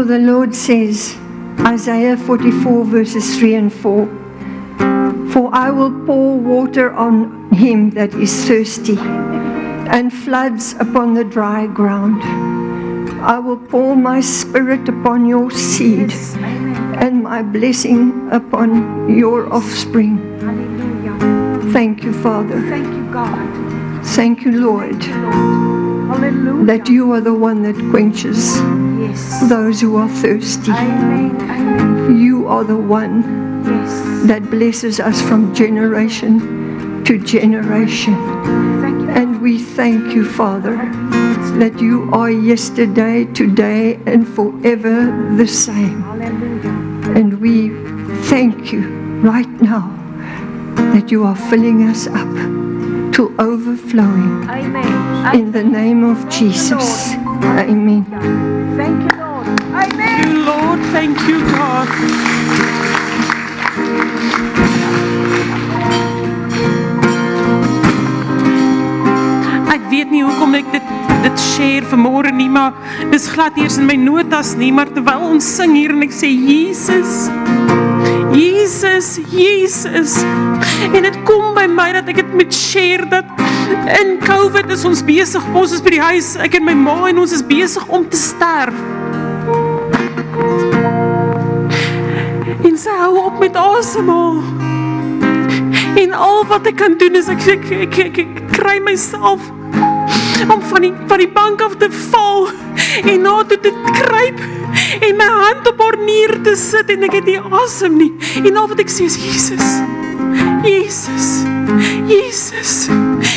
For the Lord says, Isaiah 44 verses 3 and 4, For I will pour water on him that is thirsty, and floods upon the dry ground. I will pour my spirit upon your seed, and my blessing upon your offspring. Thank you, Father. Thank you, God. Thank you, Lord, Hallelujah. that you are the one that quenches Yes. those who are thirsty. Amen. Amen. You are the one Yes. that blesses us from generation to generation. Thank you. And we thank you, Father, that you are yesterday, today, and forever the same. Hallelujah. And we thank you right now that you are filling us up to overflowing. Amen. In the name of Jesus. Amen. Thank you, Lord. Amen. Thank you, Lord. Thank you, God. Ek weet nie hoekom ek dit share vanmôre nie, maar dis glad eers in my notas nie, maar terwyl ons sing hier en ek sê Jesus, Jesus, Jesus. En dit kom by my dat ek dit moet share dat in COVID is ons besig, ons is by die huis, ek en my ma en ons is besig om te sterf. En sy hou op met asemhaal. En al wat ek kan doen is ek kry myself om van die bank af te val en na toe te kruip en my hand op haar nier te sit en ek het nie asem nie. En al wat ek sê is Jesus, Jesus, Jesus.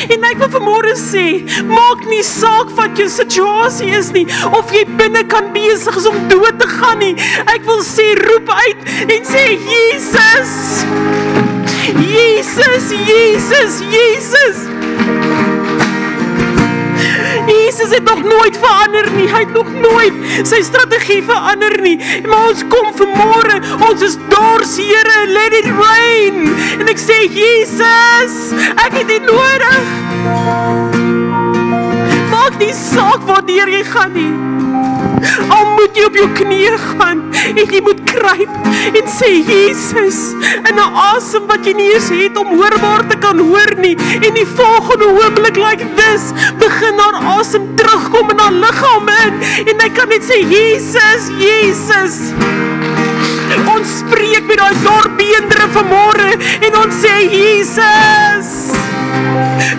En ek wil vanmôre sê, maak nie saak wat jou situasie is nie, of jy binne kan besig is om dood te gaan nie. Ek wil sê, roep uit en sê, Jesus, Jesus, Jesus, Jesus. Jesus het nog nooit verander nie, hy het nog nooit sy strategie verander nie, maar ons kom vanmôre, ons is dors, Here, let it rain, en ek sê, Jesus, ek het dit nodig, maak nie saak waartoe jy gaan nie, al moet jy op jou knieë gaan, en jy moet kruip, en sê, Jesus, in 'n asem wat jy nie eens het om hoorbaar te kan hoor nie, en die volgende oomblik like this, begin haar asem terugkom in haar liggaam in, en hy kan net sê, Jesus, Jesus, ons spreek met daai dorpbeendere vanmôre, en ons sê, Jesus,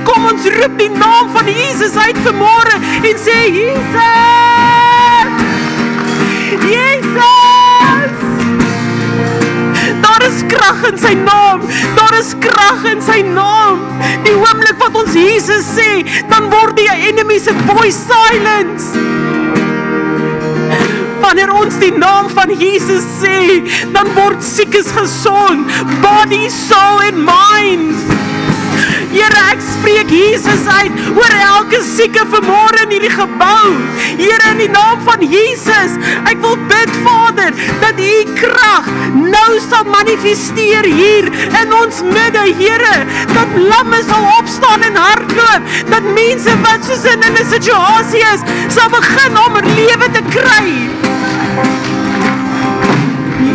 kom ons roep die naam van Jesus uit vanmôre, en sê, Jesus, Jesus, daar is krag in sy naam, daar is krag in sy naam, die oomblik wat ons Jesus sê, dan word die enemy se voice silence, wanneer ons die naam van Jesus sê, dan word siekes gesond, body, soul en mind. Here, ek spreek Jesus uit oor elke sieke vanmôre in hierdie gebou. Here, in die naam van Jesus, ek wil bid, Vader, dat U krag nou sal manifesteer hier in ons midde, Here, dat lamme sal opstaan en hardloop, dat mense wat soos in 'n situasie is, sal begin om lewe te kry.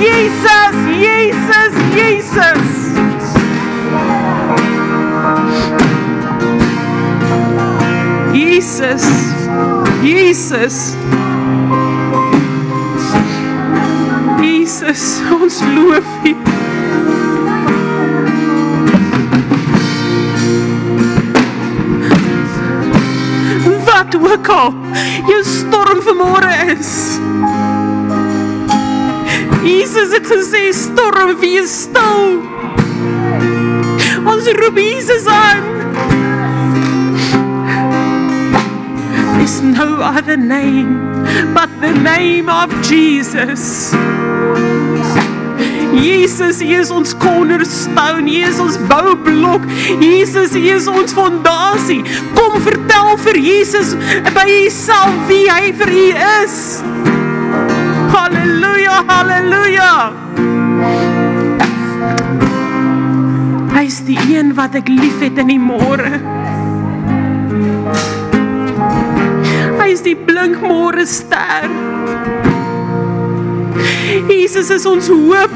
Jesus, Jesus, Jesus. Jesus, Jesus, Jesus, ons loof U. Wat ook al jou storm vanmôre is, Jesus het gesê, storm, wees stil. Ons roep Jesus aan. There's no other name but the name of Jesus. Jesus, U is ons cornerstone, U is ons boublok, Jesus, U is ons fondasie. Kom vertel vir Jesus by Jouself wie Hy vir U is. Halleluja, halleluja. Hy is die een wat ek lief het in die môre. Hy is die blink môre ster. Jesus is ons hoop.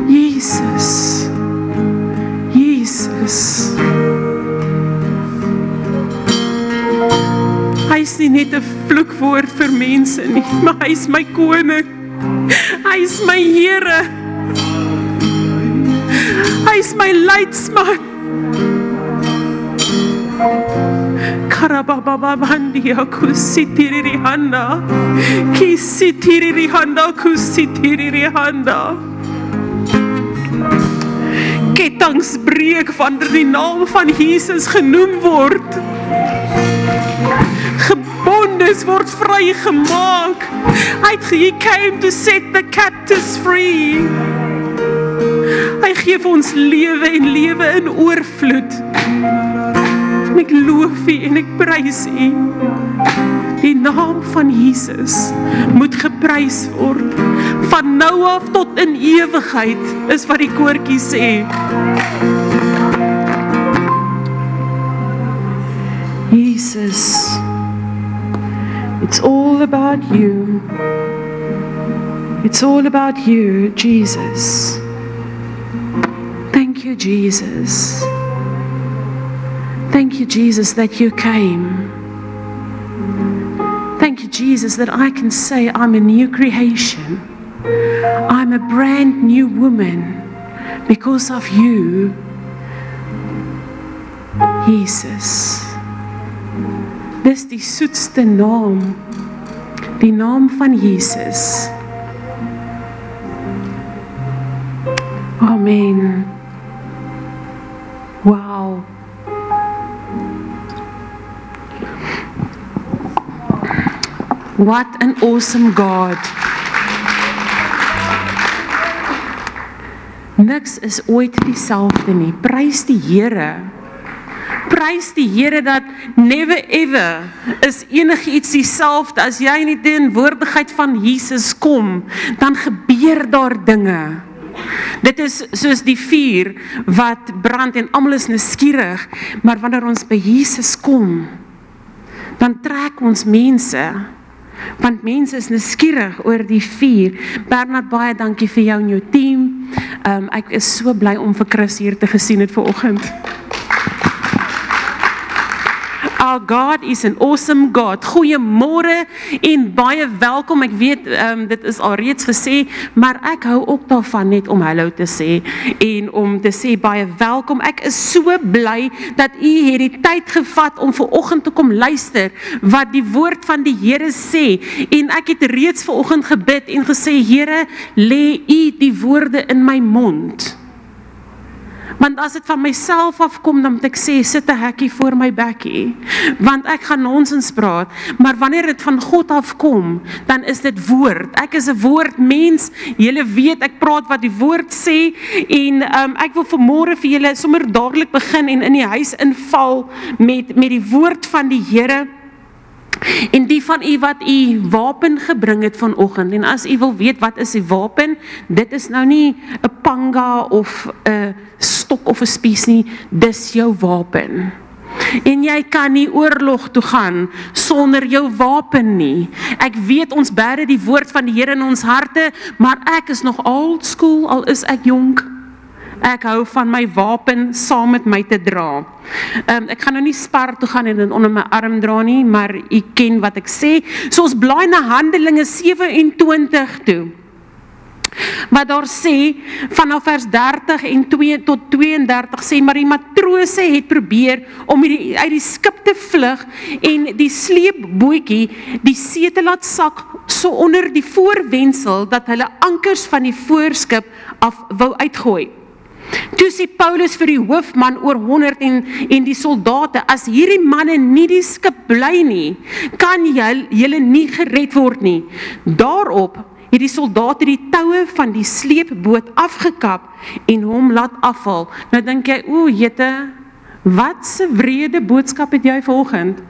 Jesus. Jesus. Hy is nie net 'n vloekwoord vir mense nie, maar hy is my koning. Hy is my Here. Hy is my leidsman. Karabababandia kusitirihanda. Kisitirihanda kusitirihanda. Kettinge breek wanneer die naam van Jesus genoem word. Gebondes word vrygemaak. He came to set the captives free. Hy gee vir ons lewe en lewe in oorvloed. En ek loof U en ek prys U. Die naam van Jesus moet geprys word. Van nou af tot in ewigheid is wat die koortjie sê. Jesus, it's all about You. It's all about You, Jesus. Thank You, Jesus. Thank You, Jesus, that You came. Thank You, Jesus, that I can say I'm a new creation. I'm a brand new woman because of You, Jesus. Dis die soetste naam, die naam van Jesus. Amen. Wow. What an awesome God. Niks is ooit dieselfde nie. Prys die Here. Prys die Here dat never ever is enigiets dieselfde. As jy in die teenwoordigheid van Jesus kom, dan gebeur daar dinge. Dit is soos die vuur wat brand en almal is nuuskierig, maar wanneer ons by Jesus kom, dan trek ons mense, want mense is nuuskierig oor die vuur. Bernard, baie dankie vir jou en jou team. Ek is so bly om vir Chris hier te gesien het vanoggend. Our God is an awesome God. Goeiemôre en baie welkom. Ek weet, dit is al reeds gesê, maar ek hou ook daarvan net om hallo te sê en om te sê baie welkom. Ek is so bly dat u het die tyd gevat om vanoggend te kom luister wat die woord van die Here sê. En ek het reeds vanoggend gebid en gesê, Here, lê u die woorde in my mond. Want as dit van myself afkom, dan moet ek sê, sit 'n hekkie voor my bekkie, want ek gaan nonsens praat, maar wanneer dit van God afkom, dan is dit woord. Ek is 'n woordmens, julle weet, ek praat wat die woord sê, en ek wil vanmôre vir julle sommer dadelik begin en in die huis inval met die woord van die Here. En die van u wat u wapen gebring het vanoggend, en as u wil weet wat is die wapen, dit is nou nie 'n panga of 'n stok of 'n spies nie, dis jou wapen. En jy kan nie oorlog toe gaan sonder jou wapen nie. Ek weet ons bære die woord van die Here in ons harte, maar ek is nog old school, al is ek jonk. Ek hou van my wapen saam met my te dra. Ek gaan nou nie spar toe gaan en dit onder my arm dra nie, maar u ken wat ek sê. So ons blaai na Handelinge 27 toe. Wat daar sê, vanaf vers 30 en 2 tot 32 sê, maar die matrose het probeer om uit die skip te vlug en die sleepbootjie die see te laat sak, so onder die voorwendsel dat hulle ankers van die voorskip af wou uitgooi. Toe sê Paulus vir die hoofman oor 100 en die soldate, as hierdie manne nie die skip bly nie, kan julle nie gered word nie. Daarop het die soldate die toue van die sleepboot afgekap en hom laat afval. Nou dink jy, jette, wat 'n wrede boodskap het jy vanoggend?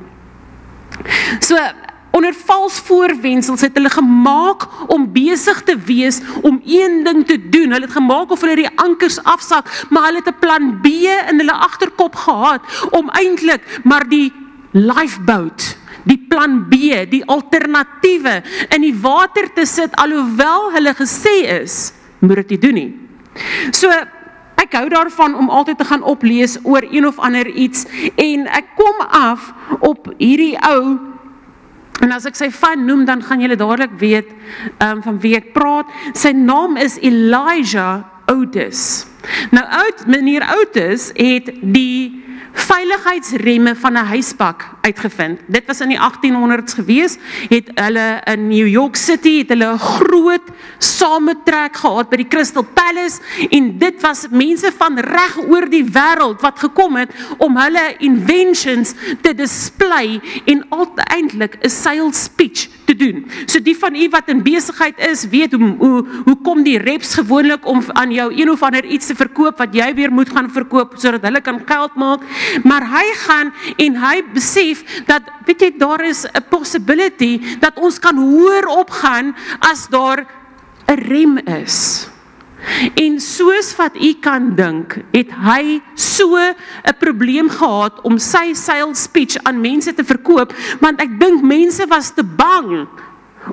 So, onder vals voorwendsels het hulle gemaak om besig te wees om een ding te doen. Hulle het gemaak of hulle die ankers afsak, maar hulle het 'n plan B in hulle agterkop gehad om eintlik maar die lifeboat, die plan B, die alternatiewe in die water te sit, alhoewel hulle gesê is, moet dit nie doen nie. So, ek hou daarvan om altyd te gaan oplees oor een of ander iets, en ek kom af op hierdie ou, en as ek sy van noem, dan gaan julle dadelik weet van wie ek praat. Sy naam is Elijah Otis. Nou, meneer Otis het die veiligheidsremme van 'n huispak uitgevind. Dit was in die 1800s gewees, het hulle in New York City, het hulle 'n groot sametrek gehad by die Crystal Palace, en dit was mense van reg oor die wêreld wat gekom het om hulle inventions te display en uiteindelik 'n sales speech te doen. So die van u wat in besigheid is, weet hoe kom die reps gewoonlik om aan jou een of ander iets te verkoop wat jy weer moet gaan verkoop sodat hulle kan geld maak. Maar hy gaan en hy besef dat, weet jy, daar is 'n possibility dat ons kan hoër opgaan as daar 'n rem is. En soos wat u kan dink, het hy so 'n probleem gehad om sy sales speech aan mense te verkoop, want ek dink mense was te bang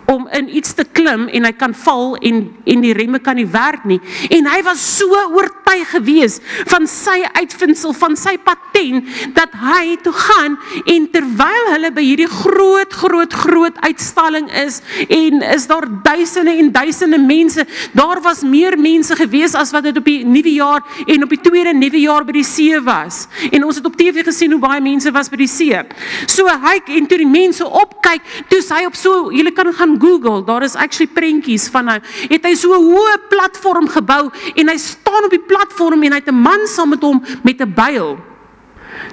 om in iets te klim en hy kan val en die remme kan nie werk nie. En hy was so oortuig gewees van sy uitvindsel, van sy patent, dat hy toe gaan en terwyl hulle by hierdie groot uitstalling is, en is daar duisende en duisende mense, daar was meer mense gewees as wat dit op die nuwe jaar en op die tweede nuwe jaar by die see was. En ons het op TV gesien hoe baie mense was by die see. So hy, en toe die mense opkyk, toe hy op so, julle kan gaan Google, daar is actually prentjies van hy, het hy so 'n hoë platform gebou, en hy staan op die platform, en hy het 'n man saam met hom met 'n byl.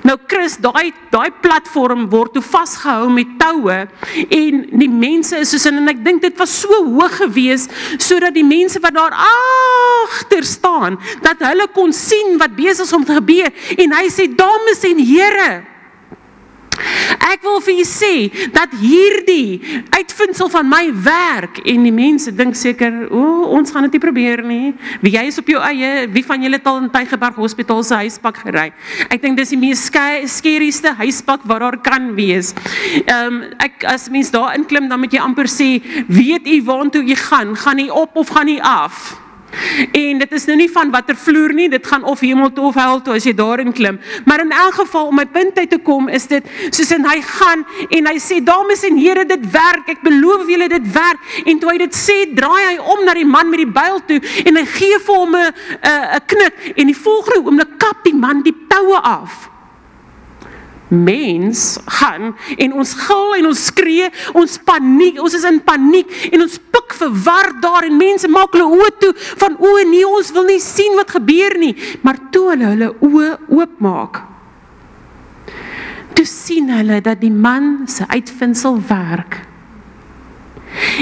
Nou Chris, daai platform word toe vasgehou met toue, en die mense is soos, en ek dink dit was so hoog gewees, sodat die mense wat daar agter staan, dat hulle kon sien wat besig is om te gebeur, en hy sê, dames en here, ek wil vir julle sê, dat hierdie uitvindsel van my werk, en die mense dink seker, ons gaan dit nie probeer nie, jy is op jou eie, wie van julle het al in Tygerberg Hospitaal se huispak gery? Ek dink dis die mees skerryste huispak wat daar kan wees. As mens daar inklim, dan moet jy amper sê, weet u waartoe jy gaan jy op of gaan jy af? En dit is nou nie van watter vloer nie, dit gaan of hemel toe of hel toe as jy daarin klim. Maar in elk geval, om my punt uit te kom, is dit, soos in hy gaan, en hy sê, dames en here, dit werk, ek beloof julle dit werk, en toe hy dit sê, draai hy om na die man met die byl toe, en hy gee vir hom 'n knik, en die volgende oomblik kap die man die toue af. Mens gaan, en ons gil en ons skree, ons paniek, ons is in paniek, en ons pik verward daar, en mense maak hulle oë toe, van nee, ons wil nie sien wat gebeur nie, maar toe hulle oë oopmaak, toe sien hulle dat die man se uitvindsel werk.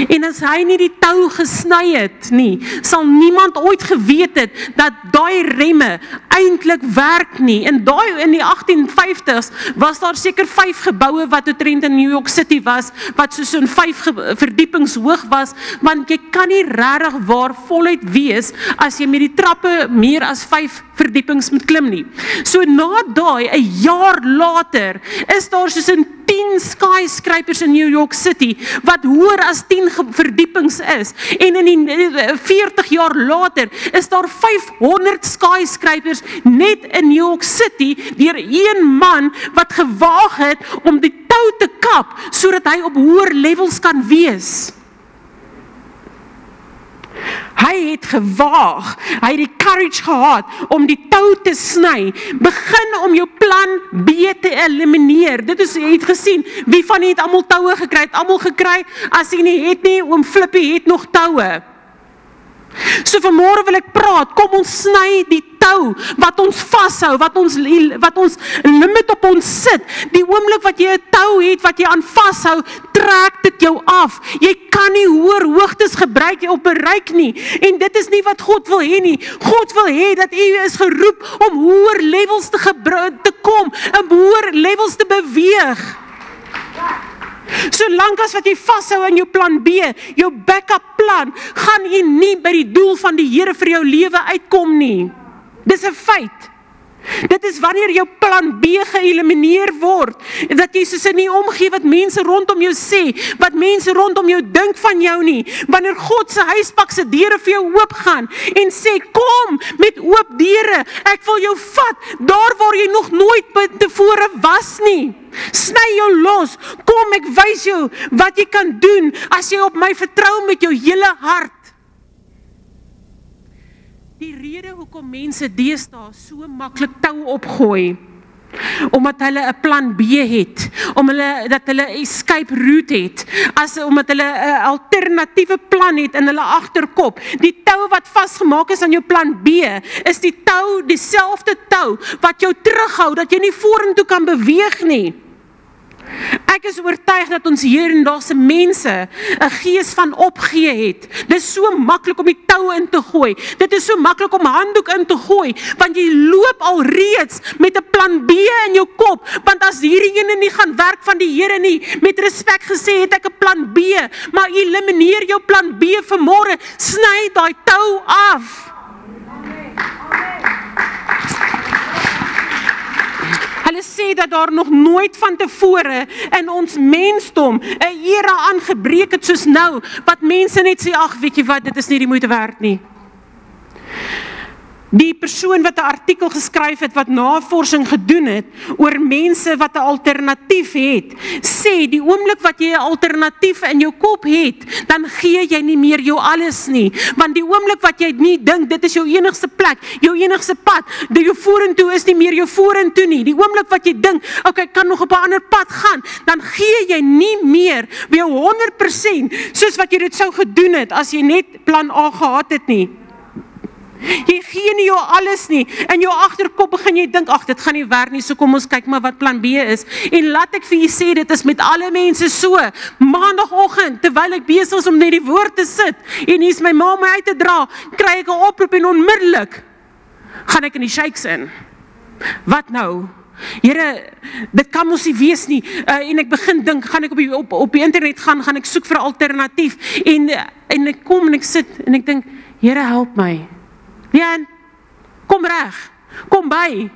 En as hy nie die tou gesny het nie, sal niemand ooit geweet het dat daai remme eintlik werk nie. En in die 1850s was daar seker 5 geboue wat omtrent in New York City was, wat soos in 5 verdiepings hoog was, want jy kan nie regtig waar voluit wees as jy met die trappe meer as 5 verdiepings moet klim nie. So na daai, 'n jaar later, is daar soos in 10 skyscrapers in New York City, wat hoër as 10 verdiepings is, en in die 40 jaar later, is daar 500 skyscrapers net in New York City, deur een man, wat gewaag het om die tou te kap, sodat hy op hoër levels kan wees. Hy het gewaag, hy het die courage gehad om die tou te sny, begin om jou plan B te elimineer. Dit is, jy het gesien, wie van jy het almal toue gekry? Het almal gekry, as jy nie het nie, oom Flippie het nog toue. So vanmôre wil ek praat, kom ons sny die tou, wat ons vashou, wat ons limit op ons sit. Die oomblik wat jy 'n tou het, wat jy aan vashou, trek dit jou af. Jy kan nie hoër hoogtes gebruik of bereik nie, en dit is nie wat God wil hê nie. God wil hê dat u is geroep om hoër levels te kom, en hoër levels te beweeg. Solank as wat jy vashou aan jou plan B, jou backup plan, gaan jy nie by die doel van die Here vir jou lewe uitkom nie. Dis 'n feit. Dit is wanneer jou plan B geëlimineer word, dat jy soos nie omgee wat mense rondom jou sê, wat mense rondom jou dink van jou nie, wanneer God se huispak se deure vir jou oop gaan, en sê, kom met oop deure, ek wil jou vat, daar waar jy nog nooit tevore was nie, sny jou los, kom ek wys jou wat jy kan doen, as jy op my vertrou met jou hele hart. Die rede hoekom mense deesdae so maklik tou opgooi, omdat hulle 'n plan B het, dat hulle 'n escape route het, omdat hulle 'n alternatiewe plan het in hulle agterkop. Die tou wat vasgemaak is aan jou plan B, is die tou, dieselfde tou, wat jou terughou, dat jy nie vorentoe kan beweeg nie. Ek is oortuig dat ons hedendaagse mense 'n gees van opgee het. Dit is so maklik om die tou in te gooi. Dit is so maklik om handdoek in te gooi, want jy loop al reeds met 'n plan B in jou kop, want as hierdie ene nie gaan werk van die Here nie, met respek gesê het ek 'n plan B, maar elimineer jou plan B vanmôre, sny daai tou af. Hulle sê dat daar nog nooit van tevore in ons mensdom 'n era aangebreek het soos nou, wat mense net sê, ag, weet jy wat, dit is nie die moeite werd nie. Die persoon wat 'n artikel geskryf het, wat navorsing gedoen het, oor mense wat 'n alternatief het, sê, die oomblik wat jy 'n alternatief in jou kop het, dan gee jy nie meer jou alles nie, want die oomblik wat jy nie dink, dit is jou enigste plek, jou enigste pad, jou vorentoe is nie meer jou vorentoe nie, die oomblik wat jy dink, okay, ek kan nog op 'n ander pad gaan, dan gee jy nie meer jou 100%, soos wat jy dit sou gedoen het, as jy net plan A gehad het nie. Jy gee nie jou alles nie, in jou agterkop begin jy dink, ag, dit gaan nie werk nie, so kom ons kyk maar wat plan B is, en laat ek vir jy sê, dit is met alle mense so, maandagoggend, terwyl ek besig is om net die woord te sit, en hier is my ma my uit te dra, kry ek 'n oproep en onmiddellik, gaan ek in die shakes in. Wat nou? Here, dit kan mos nie wees nie, en ek begin dink, gaan ek op die internet gaan ek soek vir 'n alternatief, en ek kom en ek sit, en ek dink, Here, help my. Jan, kom reg, kom by.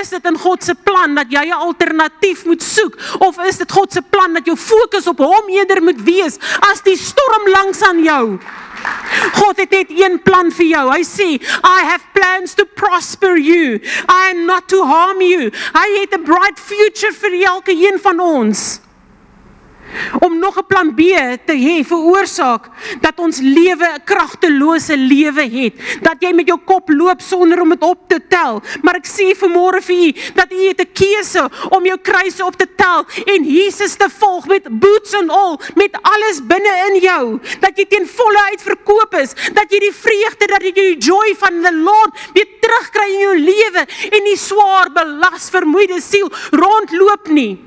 Is dit in God se plan dat jy 'n alternatief moet soek, of is dit God se plan dat jou fokus op hom eerder moet wees, as die storm langs aan jou? God het net een plan vir jou. Hy sê, I have plans to prosper you. I am not to harm you. Hy het 'n bright future vir elke een van ons. Om nog 'n plan B te hê, veroorsaak dat ons lewe 'n kragtelose lewe het, dat jy met jou kop loop sonder om dit op te tel, maar ek sê vanmôre vir u, dat u het 'n keuse om jou kruise op te tel, en Jesus te volg, met boots and all, met alles binne in jou, dat jy ten volle uitverkoop is, dat jy die vreugde, dat jy die joy van the Lord weer terugkry in jou lewe, en nie swaar belas, vermoeide siel rondloop nie.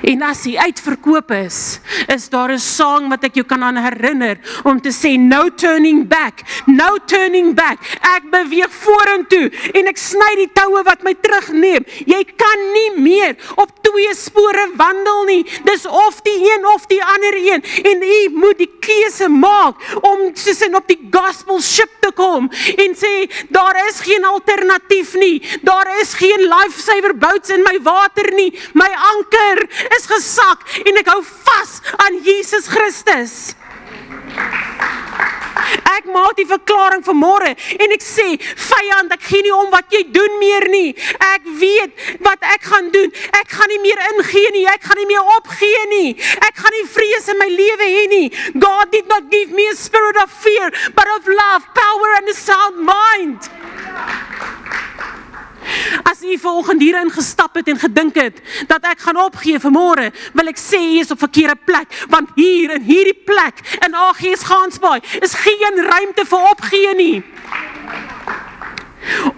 En as hy uitverkoop is daar 'n sang wat ek jou kan aan herinner, om te sê, no turning back, no turning back, ek beweeg vorentoe, en ek sny die toue wat my terugneem. Jy kan nie meer op 2 spore wandel nie, dis of die een of die ander een, en jy moet die keuse maak, om soos op die gospel ship te kom, en sê, daar is geen alternatief nie, daar is geen lifesaver boats in my water nie, my anker is gesak, en ek hou vas aan Jesus Christus. Ek maak die verklaring vanmôre, en ek sê, vyand, ek gee nie om wat jy doen meer nie, ek weet wat ek gaan doen, ek gaan nie meer ingee nie, ek gaan nie meer opgee nie, ek gaan nie vrees in my lewe hê nie. God did not give me a spirit of fear, but of love, power and a sound mind. As u vanoggend hierin gestap het en gedink het, dat ek gaan opgee vanmôre, wil ek sê, jy is op verkeerde plek, want hier in hierdie plek, in AGS Gansbaai, is geen ruimte vir opgee nie.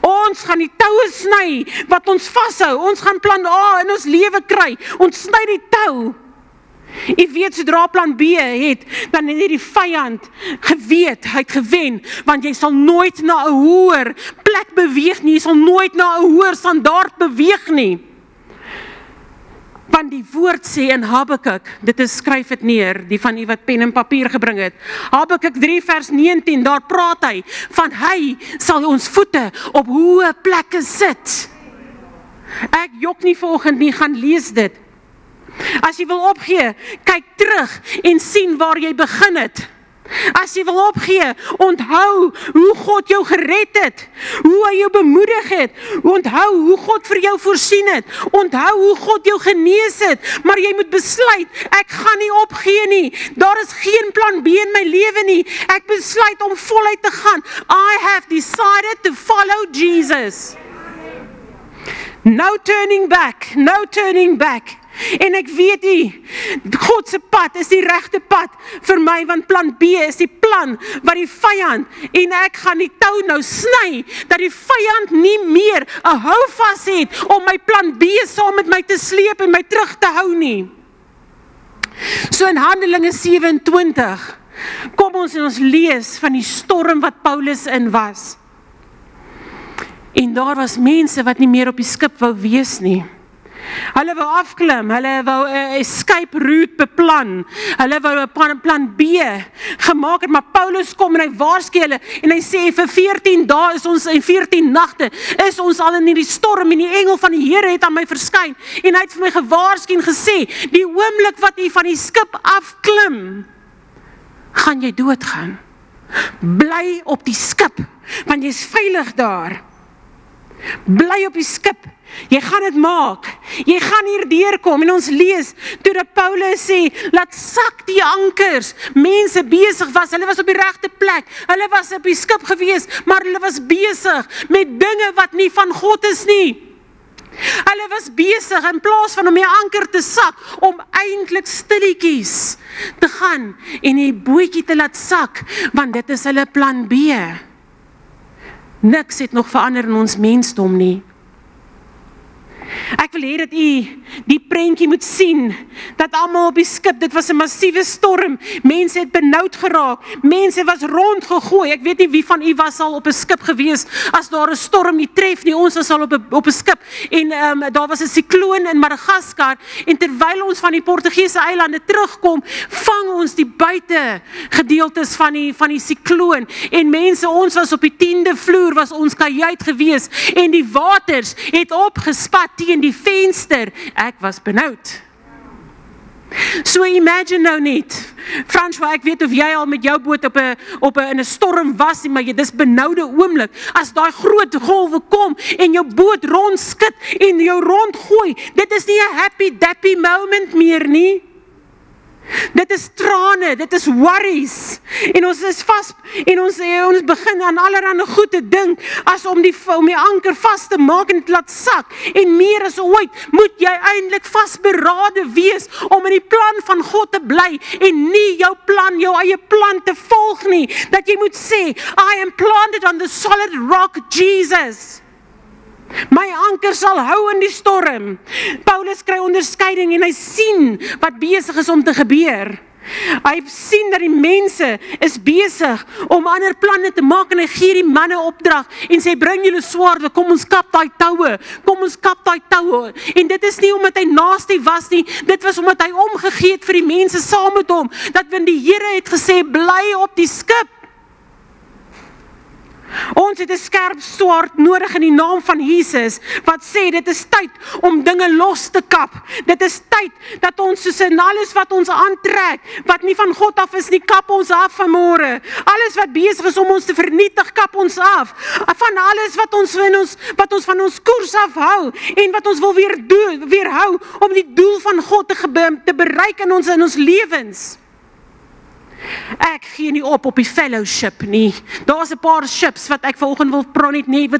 Ons gaan die toue sny, wat ons vashou, ons gaan plan A in ons lewe kry, ons sny die tou. Jy weet, sodra plan B het, dan het die vyand geweet, hy het gewen, want jy sal nooit na 'n hoër plek beweeg nie, jy sal nooit na 'n hoër standaard beweeg nie. Want die woord sê in Habakuk, dit is, skryf dit neer, die van u wat pen en papier gebring het. Habakuk 3 vers 19, daar praat hy van hy sal ons voete op hoë plekke sit. Ek jok nie vanoggend nie, gaan lees dit. As jy wil opgee, kyk terug en sien waar jy begin het. As jy wil opgee, onthou hoe God jou gered het, hoe hy jou bemoedig het, onthou hoe God vir jou voorsien het, onthou hoe God jou genees het, maar jy moet besluit, ek gaan nie opgee nie, daar is geen plan B in my lewe nie, ek besluit om voluit te gaan, I have decided to follow Jesus. No turning back, no turning back. En ek weet nie, God se pad is die regte pad vir my, want plan B is die plan wat die vyand, en ek gaan die tou nou sny, dat die vyand nie meer 'n houvas het om my plan B saam met my te sleep en my terug te hou nie. So in Handelinge 27, kom ons en ons lees van die storm wat Paulus in was. En daar was mense wat nie meer op die skip wou wees nie. Hulle wou afklim, hulle wou 'n escape route beplan, hulle wou 'n plan B gemaak het, maar Paulus kom en hy waarsku hulle, en hy sê, vir 14 dae is ons, en 14 nagte, is ons al in hierdie storm, en die engel van die Here het aan my verskyn, en hy het vir my gewaarsku en gesê, die oomblik wat jy van die skip afklim, gaan jy doodgaan. Bly op die skip, want jy is veilig daar. Bly op die skip, jy gaan dit maak, jy gaan hier deurkom, en ons lees, toe dat Paulus sê, laat sak die ankers, mense besig was, hulle was op die regte plek, hulle was op die skip gewees, maar hulle was besig met dinge wat nie van God is nie. Hulle was besig, in plaas van om die anker te sak, om eintlik stilletjies te gaan, en die bootjie te laat sak, want dit is hulle plan B. Niks het nog verander in ons mensdom nie. Ek wil hê dat u die prentjie moet sien, dat almal op die skip, dit was 'n massiewe storm, mense het benoud geraak, mense was rondgegooi, ek weet nie wie van u was al op 'n skip gewees, as daar 'n storm nie tref nie, ons was al op 'n skip, en daar was 'n sikloon in Madagaskar, en terwyl ons van die Portugese eilande terugkom, vang ons die buite gedeeltes van die sikloon, en mense, ons was op die 10de vloer, was ons kajuit gewees, en die waters het opgespat teen die venster, ek was benoud. So imagine nou net, François, ek weet of jy al met jou boot in 'n storm was, maar jy dis benoude oomblik, as daai groot golwe kom, en jou boot rondskit, en jou rondgooi, dit is nie 'n happy dappy moment meer nie. Dit is trane, dit is worries, en ons is vas, en ons begin aan allerhande goed te dink, as om die anker vas te maak en te laat sak, en meer as ooit, moet jy eintlik vasberade wees, om in die plan van God te bly, en nie jou eie plan te volg nie, dat jy moet sê, I am planted on the solid rock, Jesus. My anker sal hou in die storm. Paulus kry onderskeiding en hy sien wat besig is om te gebeur. Hy sien dat die mense is besig om ander planne te maak, en hy gee die manne opdrag en sê, bring julle swaarde, kom ons kap daai toue, en dit is nie omdat hy naaste was nie, dit was omdat hy omgegee het vir die mense saam met hom, dat wanneer die Here het gesê, bly op die skip. Ons het 'n skerp swaard nodig in die naam van Jesus, wat sê, dit is tyd om dinge los te kap. Dit is tyd dat ons soos in alles wat ons aantrek, wat nie van God af is nie, kap ons af vanmôre. Alles wat besig is om ons te vernietig, kap ons af. Van alles wat ons van ons koers afhou, en wat ons wil weerhou, om die doel van God te bereik in ons lewens. Ek gee nie op die fellowship nie. Daar's 'n paar ships wat ek vanoggend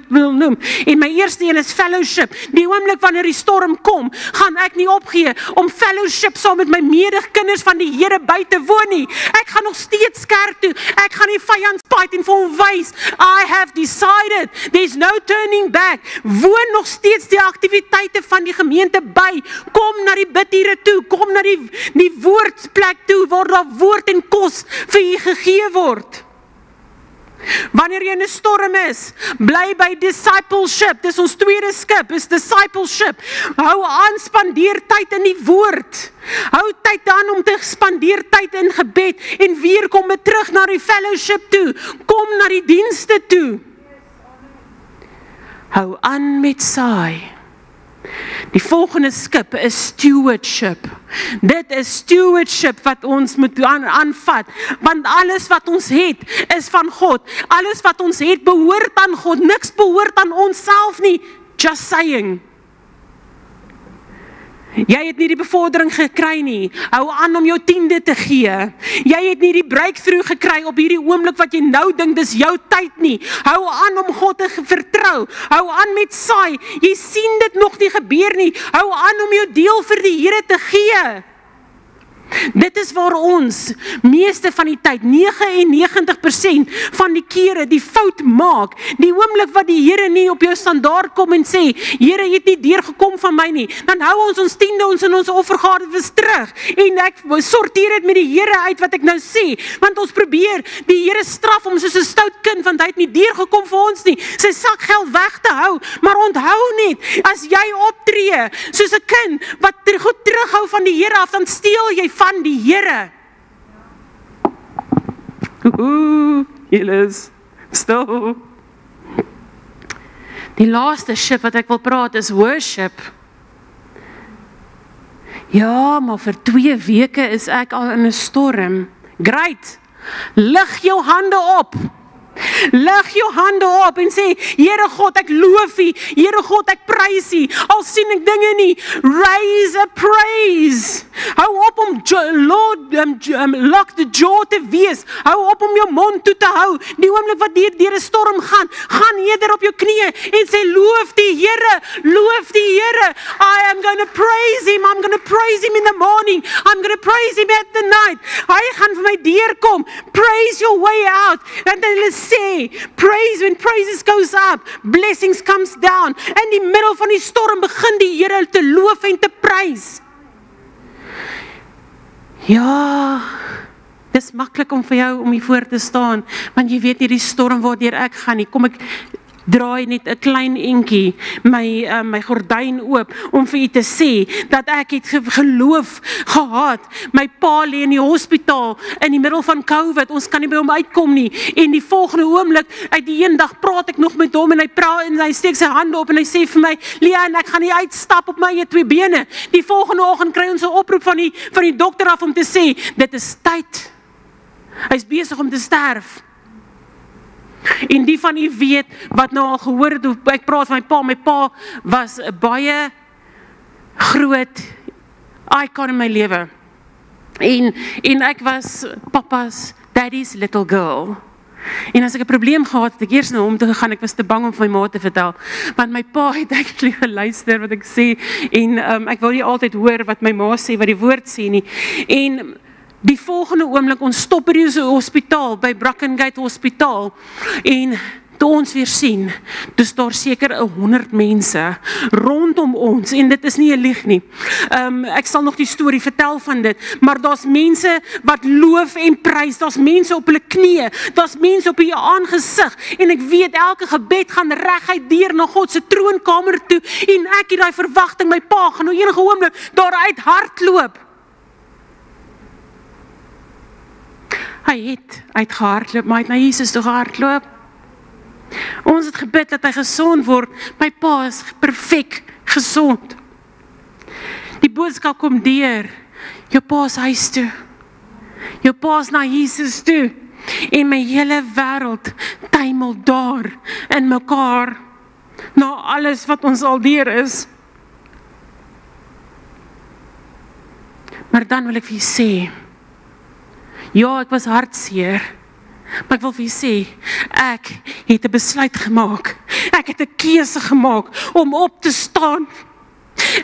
wil noem. En my eerste een is fellowship. Die oomblik wanneer die storm kom, gaan ek nie opgee om fellowship saam met my medekinders van die Here by te woon nie. Ek gaan nog steeds kerk toe. Ek gaan die vyand fight en vir hom wys, I have decided. There's no turning back. Woon nog steeds die aktiwiteite van die gemeente by. Kom na die bidure toe. Kom na die woordplek toe waar daar woord en kos vir u gegee word. Wanneer jy in 'n storm is, bly by discipleship. Dis ons tweede skip, is discipleship. Hou aan, spandeer tyd in die woord. Hou tyd aan om te spandeer tyd in gebed en weer kom terug na die fellowship toe. Kom na die dienste toe. Hou aan met saai. Die volgende skip is stewardship. Dit is stewardship wat ons moet aanvat, want alles wat ons het is van God. Alles wat ons het behoort aan God, niks behoort aan onsself nie. Just saying. Jy het nie die bevordering gekry nie. Hou aan om jou 10de te gee. Jy het nie die breakthrough gekry op hierdie oomblik wat jy nou dink dis jou tyd nie. Hou aan om God te vertrou. Hou aan met saai. Jy sien dit nog nie gebeur nie. Hou aan om jou deel vir die Here te gee. Dit is waar ons meeste van die tyd, 99% van die kere die fout maak. Die oomblik wat die Here nie op jou standaard kom en sê, Here, jy het nie deurgekom van my nie, dan hou ons 10de ons in ons offergawe terug. En ek sorteer dit met die Here uit wat ek nou sê, want ons probeer die Here straf om soos 'n stout kind, want hy het nie deurgekom vir ons nie, sy sakgeld weg te hou. Maar onthou net, as jy optree soos 'n kind wat goed terughou van die Here af, dan steel jy van die Here. Julle is stil. Die laaste ship wat ek wil praat is worship. Ja, maar vir 2 weke is ek al in 'n storm. Great. Lig jou hande op. Lig jou hande op en sê, Here God, ek loof U. Here God, ek prys U. Al sien ek dinge nie. Raise a praise. Hou op om lock the jaw te wees. Hou op om jou mond toe te hou. Die oomblik wat deur 'n storm gaan eerder op jou knieë en sê, loof die Here. Loof die Here. I am going to praise Him. I'm going to praise Him in the morning. I'm going to praise Him at the night. Hy gaan vir my deurkom. Praise your way out. En dan sê, praise, when praises goes up, blessings comes down. In die middel van die storm begin die Here te loof en te prys. Ja, dis maklik om vir jou om hier voor te staan, want jy weet nie die storm waardeur ek gaan nie. Kom ek draai net 'n klein entjie my gordyn oop om vir u te sê dat ek het geloof gehad. My pa lê in die hospitaal in die middel van COVID. Ons kan nie by hom uitkom nie. En die volgende oomblik, uit die een dag praat ek nog met hom en hy praat en hy steek sy hande op en hy sê vir my, Leanne, ek gaan nie uitstap op my 2 bene. Die volgende oggend kry ons 'n oproep van die dokter af om te sê, dit is tyd. Hy's besig om te sterf. En die van u weet, wat nou al gehoor het, ek praat van my pa was 'n baie groot icon in my lewe. En ek was papa's, daddy's little girl. En as ek 'n probleem gehad het, ek eers na hom toe gegaan, ek was te bang om vir my ma te vertel, want my pa het eintlik geluister wat ek sê, en ek wou nie altyd hoor wat my ma sê, wat die woord sê nie. En die volgende oomblik, ons stop by die hospitaal, by Brackengate Hospitaal, en toe ons weer sien, dus daar seker 100 mense rondom ons, en dit is nie 'n lieg nie. Ek sal nog die storie vertel van dit, maar daar's mense wat loof en prys, daar's mense op hulle knieë, daar's mense op hulle aangesig, en ek weet elke gebed gaan reguit deur na God se troonkamer toe, en ek het daai verwagting, my pa gaan nou enige oomblik daaruit hardloop. Hy het uitgehardloop, maar hy het na Jesus toe gehardloop. Ons het gebid dat hy gesond word. My pa is perfek gesond. Die boodskap kom deur. Jou pa is huis toe. Jou pa is na Jesus toe. En my hele wêreld tuimel daar in mekaar. Na alles wat ons al deur is. Maar dan wil ek vir julle sê, ja, ek was hartseer, maar ek wil vir julle sê, ek het 'n besluit gemaak, ek het 'n keuse gemaak om op te staan,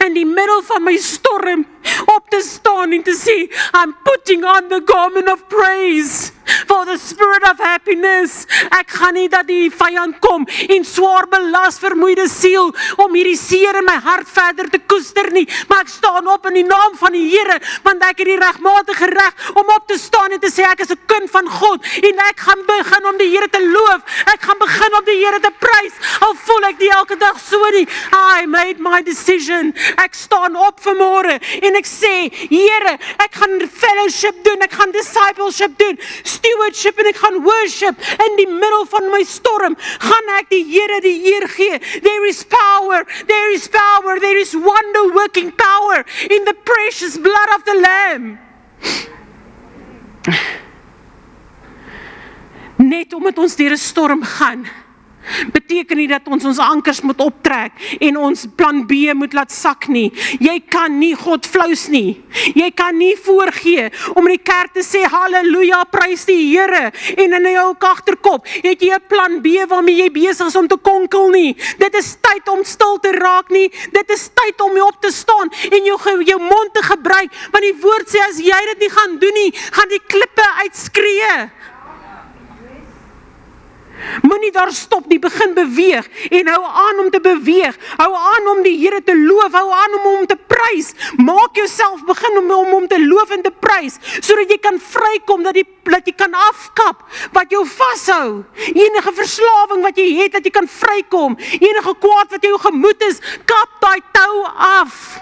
in die middel van my storm, op te staan en te sê, I'm putting on the garment of praise, for the spirit of happiness getuienis. Ek gaan nie dat die vyand kom en swaar belas vermoeide siel om hierdie seer in my hart verder te koester nie, maar ek staan op in die naam van die Here, want ek het die regmatige reg om op te staan en te sê ek is 'n kind van God en ek gaan begin om die Here te loof. Ek gaan begin om die Here te prys. Al voel ek nie elke dag so nie. I made my decision. Ek staan op vanmôre en ek sê, Here, ek gaan fellowship doen, ek gaan discipleship doen, stewardship en ek gaan worship in die middel van my storm. Gaan ek die Here die eer gee. There is power, there is power, there is wonder working power in the precious blood of the Lamb. Net omdat ons deur 'n storm gaan, beteken nie dat ons ankers moet optrek en ons plan B moet laat sak nie. Jy kan nie God flous nie. Jy kan nie voorgee om in die kerk te sê halleluja, prys die Here en in jou agterkop het jy 'n plan B waarmee jy besig is om te konkel nie. Dit is tyd om stil te raak nie. Dit is tyd om op te staan en jou mond te gebruik, want die woord sê as jy dit nie gaan doen nie, gaan die klippe uitskree. Moenie daar stop nie, begin beweeg en hou aan om te beweeg, hou aan om die Here te loof, hou aan om hom te prys, maak jouself begin om hom te loof en te prys, sodat jy kan vrykom, dat jy kan afkap wat jou vashou, enige verslawing wat jy het, dat jy kan vrykom, enige kwaad wat jou gemoed is, kap daai tou af.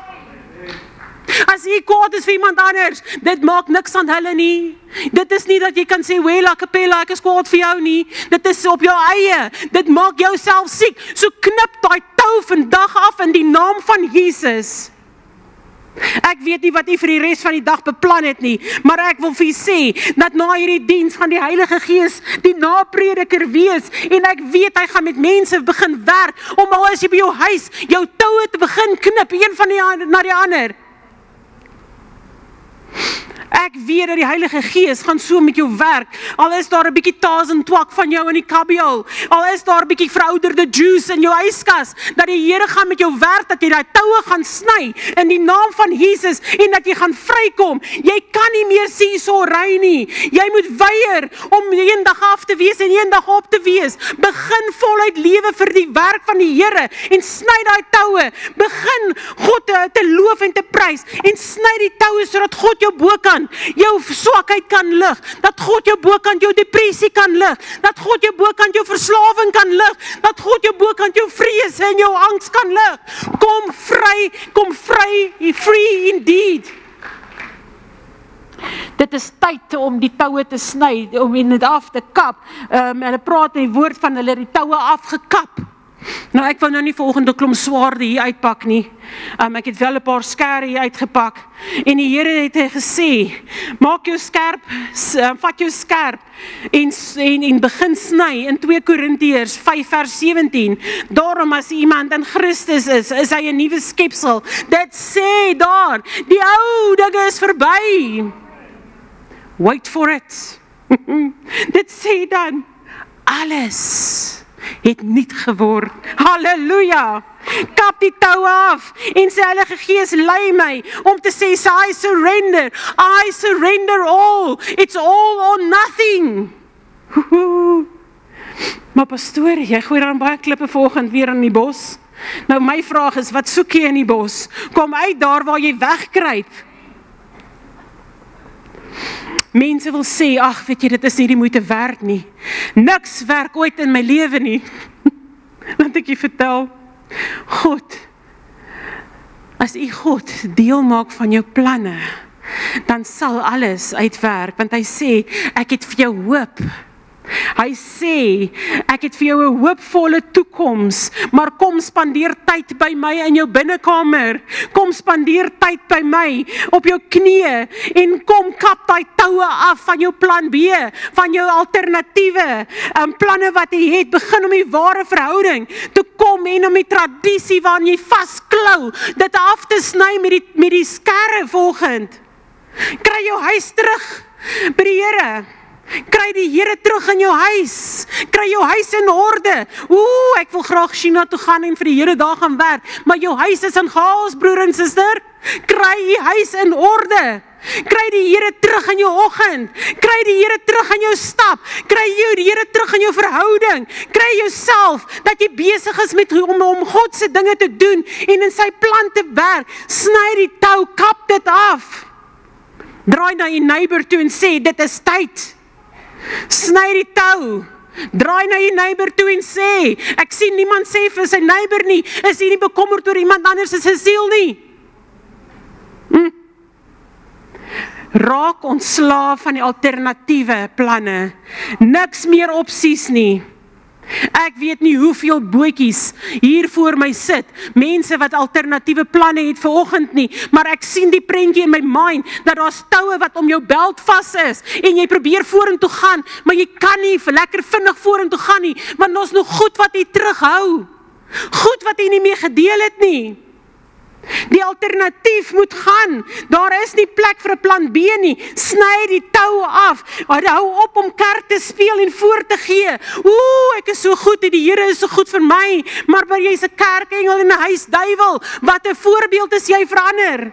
As jy kwaad is vir iemand anders, dit maak niks aan hulle nie. Dit is nie dat jy kan sê, well, a cappella, ek is kwaad vir jou nie. Dit is op jou eie. Dit maak jou self siek. So knip daai tou vandag af in die naam van Jesus. Ek weet nie wat jy vir die res van die dag beplan het nie, maar ek wil vir jy sê, dat na hierdie diens gaan die Heilige Gees die naprediker wees, en ek weet hy gaan met mense begin werk, om al as jy by jou huis, jou toue te begin knip, een van die na die ander. Ek weet dat die Heilige Gees gaan so met jou werk, al is daar 'n bietjie taas en twak van jou in die kabiel, al is daar 'n bietjie verouderde juice in jou yskas, dat die Here gaan met jou werk, dat jy daai toue gaan sny, in die naam van Jesus, en dat jy gaan vrykom. Jy kan nie meer sê so ry nie, jy moet weier om eendag af te wees en eendag op te wees. Begin voluit lewe vir die werk van die Here, en sny daai toue, begin God te loof en te prys, en sny die toue, sodat God jou bokant jou swakheid kan lig, dat God jou bokant jou depressie kan lig, dat God jou bokant jou verslawing kan lig, dat God jou bokant jou vrees en jou angs kan lig. Kom vry, free indeed. Dit is tyd om die toue te sny, om dit af te kap. Hulle praat in die woord van hulle die toue afgekap. Nou ek wil nou nie volgende klomp swaarde hier uitpak nie. Ek het wel 'n paar skere hier uitgepak. En die Here het gesê, maak jou skerp, vat jou skerp en begin sny in 2 Korintiërs 5 vers 17. Daarom as iemand in Christus is hy 'n nuwe skepsel. Dit sê daar, die ou dinge is verby. Wait for it. Dit sê dan, alles het nuut geword. Halleluja! Kap die toue af en sê Heilige Gees lei my om te sê, I surrender all. It's all or nothing. Maar pastoor, jy gooi dan baie klippe vanoggend weer in die bos. Nou my vraag is, wat soek jy in die bos? Kom uit daar waar jy wegkruip. Mense wil sê, ag, weet jy, dit is nie die moeite werd nie. Niks werk ooit in my lewe nie. Laat ek jy vertel, God, as jy God deel maak van jou planne, dan sal alles uitwerk, want hy sê, ek het vir jou hoop. Hy sê, ek het vir jou 'n hoopvolle toekoms, maar kom spandeer tyd by my in jou binnekamer, kom spandeer tyd by my op jou knieë, en kom kap daai toue af van jou plan B, van jou alternatiewe planne wat jy het, begin om die ware verhouding te kom, en om die tradisie waarin jy vasklou, dit af te sny met die skere volgend. Kry jou huis terug by die Here. Kry die Here terug in jou huis. Kry jou huis in orde. Ek wil graag China toe gaan en vir die Here daar gaan werk, maar jou huis is in chaos, broer en suster. Kry die huis in orde. Kry die Here terug in jou oggend. Kry die Here terug in jou stap. Kry jy die Here terug in jou verhouding. Kry jouself dat jy besig is met om God se dinge te doen en in sy plan te werk. Sny die tou, kap dit af. Draai na jou neighbor toe en sê, dit is tyd. Sny die tou. Draai na jou neighbor toe en sê, ek sien niemand sê vir sy neighbor nie, is hy nie bekommerd oor iemand anders se siel nie. Raak ontslaaf van die alternatiewe planne. Niks meer opsies nie. Ek weet nie hoeveel bootjies hier voor my sit, mense wat alternatiewe planne het vanoggend nie, maar ek sien die prentjie in my mind, dat daar's toue wat om jou belt vas is, en jy probeer vorentoe gaan, maar jy kan nie lekker vinnig vorentoe gaan nie, want ons nog goed wat jy terughou, goed wat jy nie meer gedeel het nie. Die alternatief moet gaan, daar is nie plek vir 'n plan B nie, sny die tou af, hou op om kerk te speel en voor te gee, ek is so goed, die Here is so goed vir my, maar jy's 'n kerkengel en 'n huisduiwel, wat 'n voorbeeld is jy verander?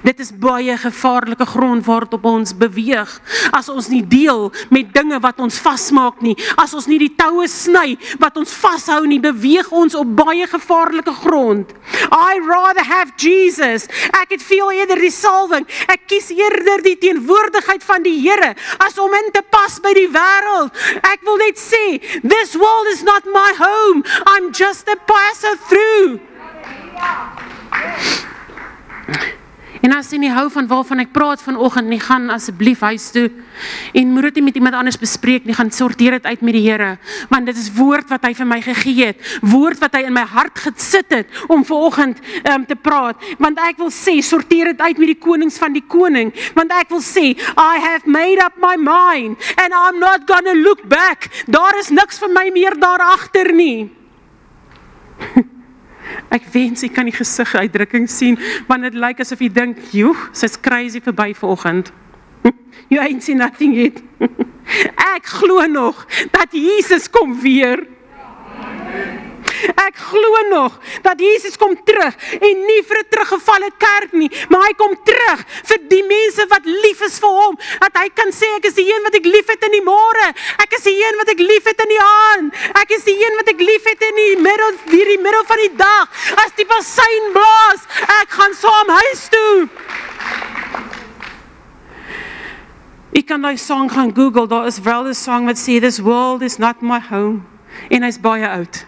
Dit is baie gevaarlike grond waarop ons beweeg, as ons nie deel met dinge wat ons vasmaak nie, as ons nie die toue sny wat ons vashou nie, beweeg ons op baie gevaarlike grond. I rather have Jesus. Ek het veel eerder die salwing, ek kies eerder die teenwoordigheid van die Here, as om in te pas by die wêreld. Ek wil net sê, this world is not my home, I'm just a passer through. En as jy nie hou van waarvan ek praat vanoggend nie, gaan asseblief huis toe en moet dit nie met iemand anders bespreek nie, gaan sorteer dit uit met die Here, want dit is woord wat hy vir my gegee het, woord wat hy in my hart gesit het om vanoggend te praat, want ek wil sê, sorteer dit uit met die konings van die koning, want ek wil sê, I have made up my mind and I'm not gonna look back. Daar is niks vir my meer daar agter nie. Ek wens ek kan die gesigsuitdrukking sien, want dit lyk asof jy dink, joh, sy's crazy verby vanoggend. You ain't seen nothing yet. Ek glo nog dat Jesus kom weer. Ek glo nog dat Jesus kom terug en nie vir 'n teruggevalle kerk nie, maar hy kom terug vir die mense wat lief is vir hom, dat hy kan sê, ek is die een wat ek lief het in die môre, ek is die een wat ek lief het in die aand, ek is die een wat ek lief het in die middel van die dag, as die bassein blaas, ek gaan saam huis toe. Ek kan die song gaan Google, daar is wel 'n song wat sê, this world is not my home, en hy's baie oud.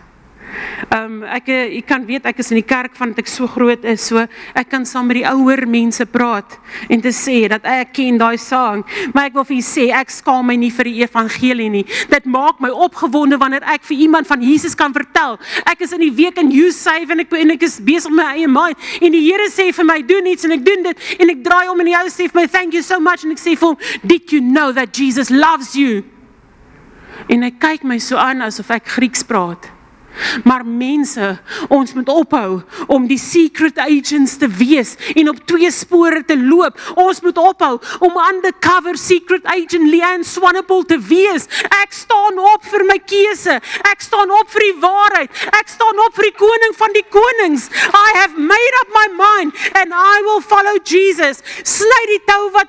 Ek kan weet, ek is in die kerk van dat ek so groot is, so ek kan saam met die ouer mense praat, en te sê, dat ek ken die sang, maar ek wil vir jy sê, ek skaam my nie vir die evangelie nie, dit maak my opgewonde, wanneer ek vir iemand van Jesus kan vertel, ek is in die week in YouSave, en ek is besig met my eie mind, en die Here sê vir my, doen iets, en ek doen dit, en ek draai om, en die ou sê vir my, thank you so much, en ek sê vir hom, did you know that Jesus loves you? En hy kyk my so aan, asof ek Grieks praat. Maar mense, ons moet ophou om die secret agents te wees en op 2 spore te loop. Ons moet ophou om undercover secret agent Leanne Swanepoel te wees. Ek staan op vir my keuse. Ek staan op vir die waarheid. Ek staan op vir die koning van die konings. I have made up my mind and I will follow Jesus. Sny die tou wat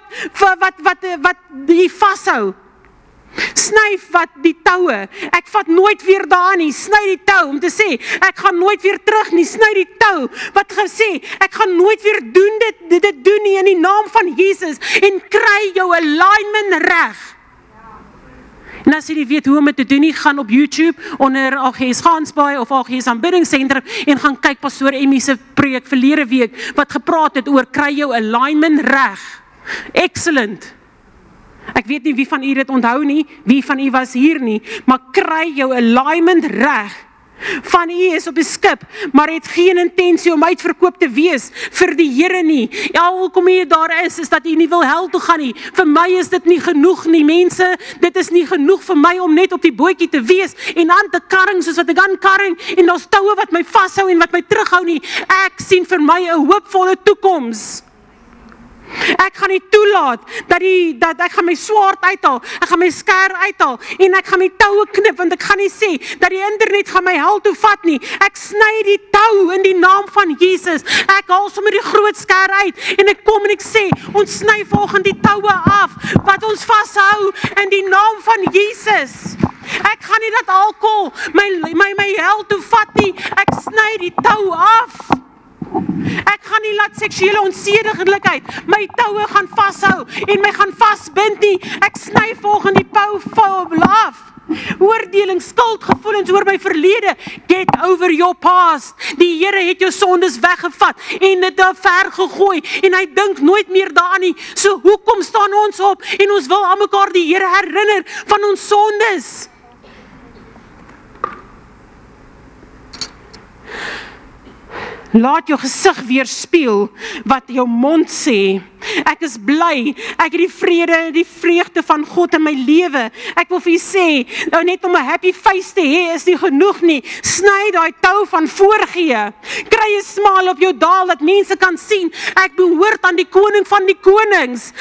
die vashou. Sny wat die toue, ek vat nooit weer daar nie, sny die tou, om te sê, ek gaan nooit weer terug nie, sny die tou, wat gesê, ek gaan nooit weer dit doen nie, in die naam van Jesus, en kry jou alignment reg. En as jy nie weet hoe om dit te doen nie, gaan op YouTube, onder AGS Gansbaai, of AGS Aanbiddingsentrum, en gaan kyk Pastoor Emmy se preek verlede week, wat gepraat het oor, kry jou alignment reg. Excellent. Ek weet nie wie van u dit onthou nie, wie van u was hier nie, maar kry jou alignment reg. Van u is op die skip, maar het geen intensie om uitverkoop te wees vir die Here nie. Ja, hoekom jy daar is dat jy nie wil hel toe gaan nie. Vir my is dit nie genoeg nie, mense. Dit is nie genoeg vir my om net op die bootjie te wees en aan te karring soos wat ek aan karring en daar's toue wat my vashou en wat my terughou nie. Ek sien vir my 'n hoopvolle toekoms. Ek gaan nie toelaat dat ek gaan my swaard uithaal, ek gaan my skêr uithaal en ek gaan my toue knip, want ek gaan nie sê dat die internet gaan my hel toe vat nie. Ek sny die tou in die naam van Jesus. Ek haal sommer die groot skêr uit en ek kom en ek sê, ons sny vanoggend die toue af wat ons vashou in die naam van Jesus. Ek gaan nie dat alkohol my hel toe vat nie. Ek sny die tou af. Ek gaan nie laat seksuele onsedelikheid my toue gaan vashou en my gaan vasbind nie. Ek sny volgens die pou af. Oordeling, skuldgevoelens oor my verlede. Get over your past. Die Here het jou sondes weggevat en dit daar ver gegooi en hy dink nooit meer daaraan nie. So hoekom staan ons op en ons wil aan mekaar die Here herinner van ons sondes? Laat jou gesig weerspieël wat jou mond sê. Ek is bly, ek het die vrede en die vreugde van God in my lewe. Ek wil vir u sê, net om 'n happy face te hê is nie genoeg nie. Sny daai tou van voorgee. Kry 'n smaal op jou daal dat mense kan sien, ek behoort aan die koning van die konings.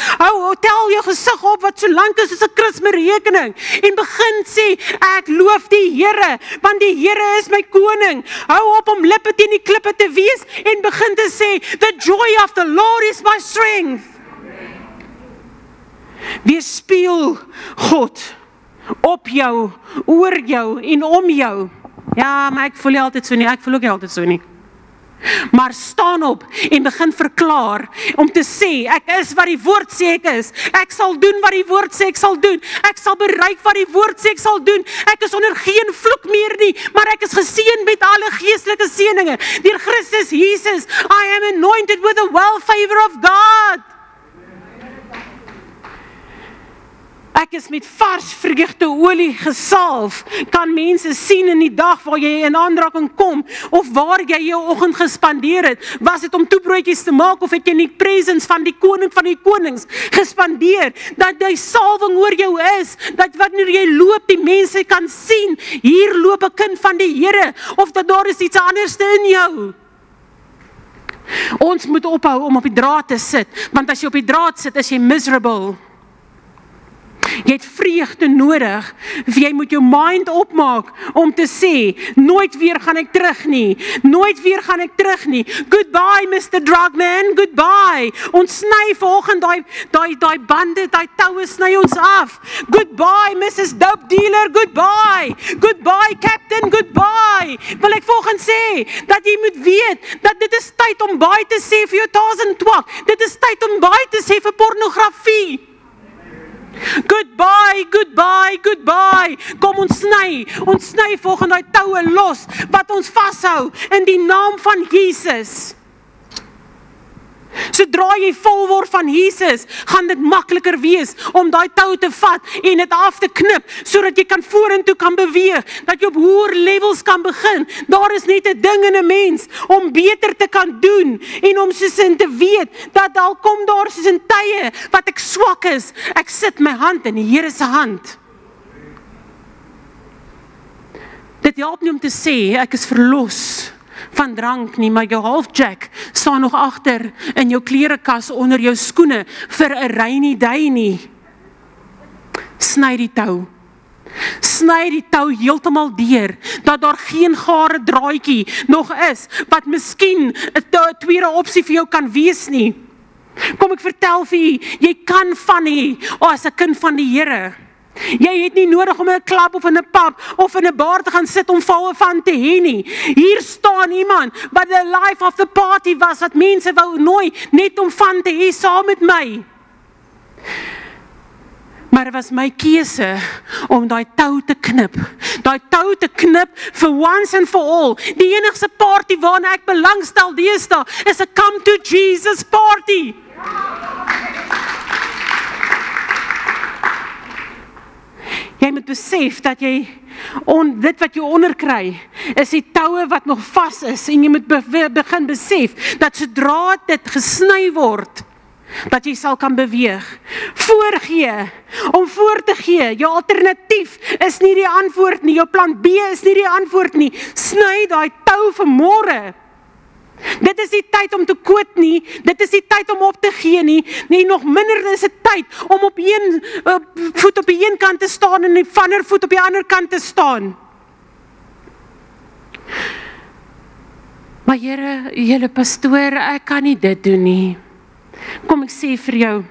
Tel jou gesig op wat so lank is soos 'n Kersrekening en begin sê, ek loof die Here, want die Here is my koning. Hou op om lippe teen die klippe te wees en begin te sê, the joy of the Lord is my strength. Weerspieël God op jou, oor jou en om jou. Ja, maar ek voel nie altyd so nie, ek voel ook nie altyd so nie. Maar staan op en begin verklaar om te sê, ek is wat die woord sê ek is. Ek sal doen wat die woord sê ek sal doen. Ek sal bereik wat die woord sê ek sal doen. Ek is onder geen vloek meer nie, maar ek is geseën met alle geestelike seëninge deur Christus Jesus. I am anointed with the well favor of God. Ek is met vars vreugde olie gesalf. Kan mense sien in die dag waar jy in aanraking kom, of waar jy jou oggend gespandeer het. Was dit om toebroodjies te maak, of het jy in die presence van die koning van die konings gespandeer, dat die salwing oor jou is, dat wanneer jy loop, die mense kan sien, hier loop 'n kind van die Here, of dat daar is iets anders in jou. Ons moet ophou om op die draad te sit, want as jy op die draad sit, is jy miserable. Jy het vreugde nodig, jy moet jou mind opmaak om te sê, nooit weer gaan ek terug nie, nooit weer gaan ek terug nie. Goodbye Mr. Drugman, goodbye. Ons sny vanoggend daai bande, daai toue sny ons af. Goodbye Mrs. Dope Dealer, goodbye. Goodbye Captain, goodbye. Wil ek vanoggend sê, dat jy moet weet, dat dit is tyd om baie te sê vir jou taas en twak. Dit is tyd om baie te sê vir pornografie. Goodbye, goodbye, goodbye. Kom ons sny volgens daai toue los, wat ons vashou, in die naam van Jesus. Sodra jy vol word van Jesus, gaan dit makliker wees om daai tou te vat en dit af te knip, sodat jy kan vorentoe kan beweeg, dat jy op hoër levels kan begin. Daar is net 'n ding in 'n mens, om beter te kan doen, en om soos in te weet, dat al kom daar soos in tye, wat ek swak is, ek sit my hand in die Here se hand. Dit help nie om te sê, ek is verlos van drank nie, maar jou halfjack staan nog agter in jou klerekas onder jou skoene vir 'n rainy day nie. Sny die tou. Sny die tou heeltemal deur, dat daar geen gare draadjie nog is, wat miskien 'n tweede opsie vir jou kan wees nie. Kom ek vertel vir u, jy kan van hê, as 'n kind van die Here. Jy het nie nodig om in 'n klub of in 'n pub of in 'n bar te gaan sit om valle van te hê nie. Hier staan iemand wat the life of the party was, wat mense wou nooi net om van te hê saam met my. Maar dit was my keuse om daai tou te knip. Daai tou te knip for once and for all. Die enigste party waarna ek belangstel deesdae is 'n come to Jesus party. Jy moet besef dat jy, dit wat jy onderkry, is die toue wat nog vas is, en jy moet begin besef, dat sodra dit gesny word, dat jy sal kan beweeg. Voorgee, om voor te gee, jou alternatief is nie die antwoord nie, jou plan B is nie die antwoord nie. Sny daai tou vanmôre. Dit is nie tyd om te quit nie, dit is nie tyd om op te gee nie, nog minder is dit tyd om op een voet op die een kant te staan en die ander voet op die ander kant te staan. Maar Here pastoor, ek kan nie dit doen nie. Kom ek sê vir jou,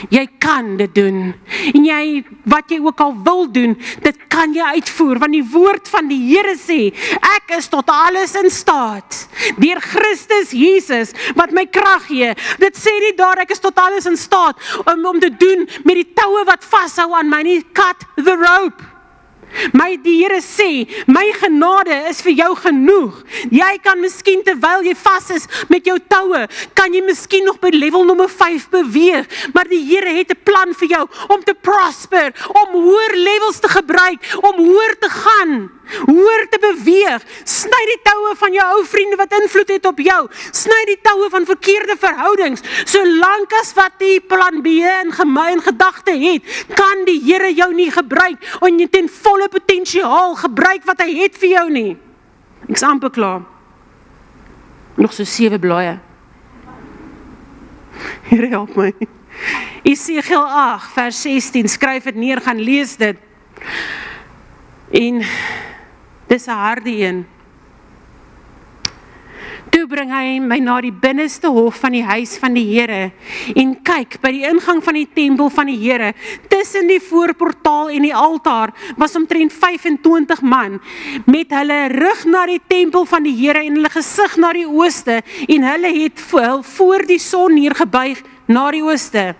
jy kan dit doen, en wat jy ook al wil doen, dit kan jy uitvoer, want die woord van die Here sê, ek is tot alles in staat, deur Christus Jesus, wat my krag gee. Dit sê nie daar, ek is tot alles in staat, om te doen met die toue wat vashou aan my nie, cut the rope. Die Here sê, my genade is vir jou genoeg. Jy kan miskien terwyl jy vas is met jou toue, kan jy miskien nog by level nommer 5 beweeg, maar die Here het 'n plan vir jou om te prosper, om hoër levels te gebruik, om hoër te gaan, hoër te beweeg. Sny die toue van jou ou vriende wat invloed het op jou. Sny die toue van verkeerde verhoudings. Solank as wat die plan B in gedagte het, kan die Here jou nie gebruik om jy ten volle potensiaal gebruik wat hy het vir jou nie. Ek is amper klaar. Nog so 7 blaaie. Here help my. Esegiel 8 vers 16, skryf dit neer, gaan lees dit. En dis 'n harde een. Toe bring hy my na die binneste hof van die huis van die Here, en kyk, by die ingang van die tempel van die Here, tussen die voorportaal en die altaar, was omtrent 25 man, met hulle rug na die tempel van die Here, en hulle gesig na die ooste, en hulle het voor die son neergebuig na die ooste.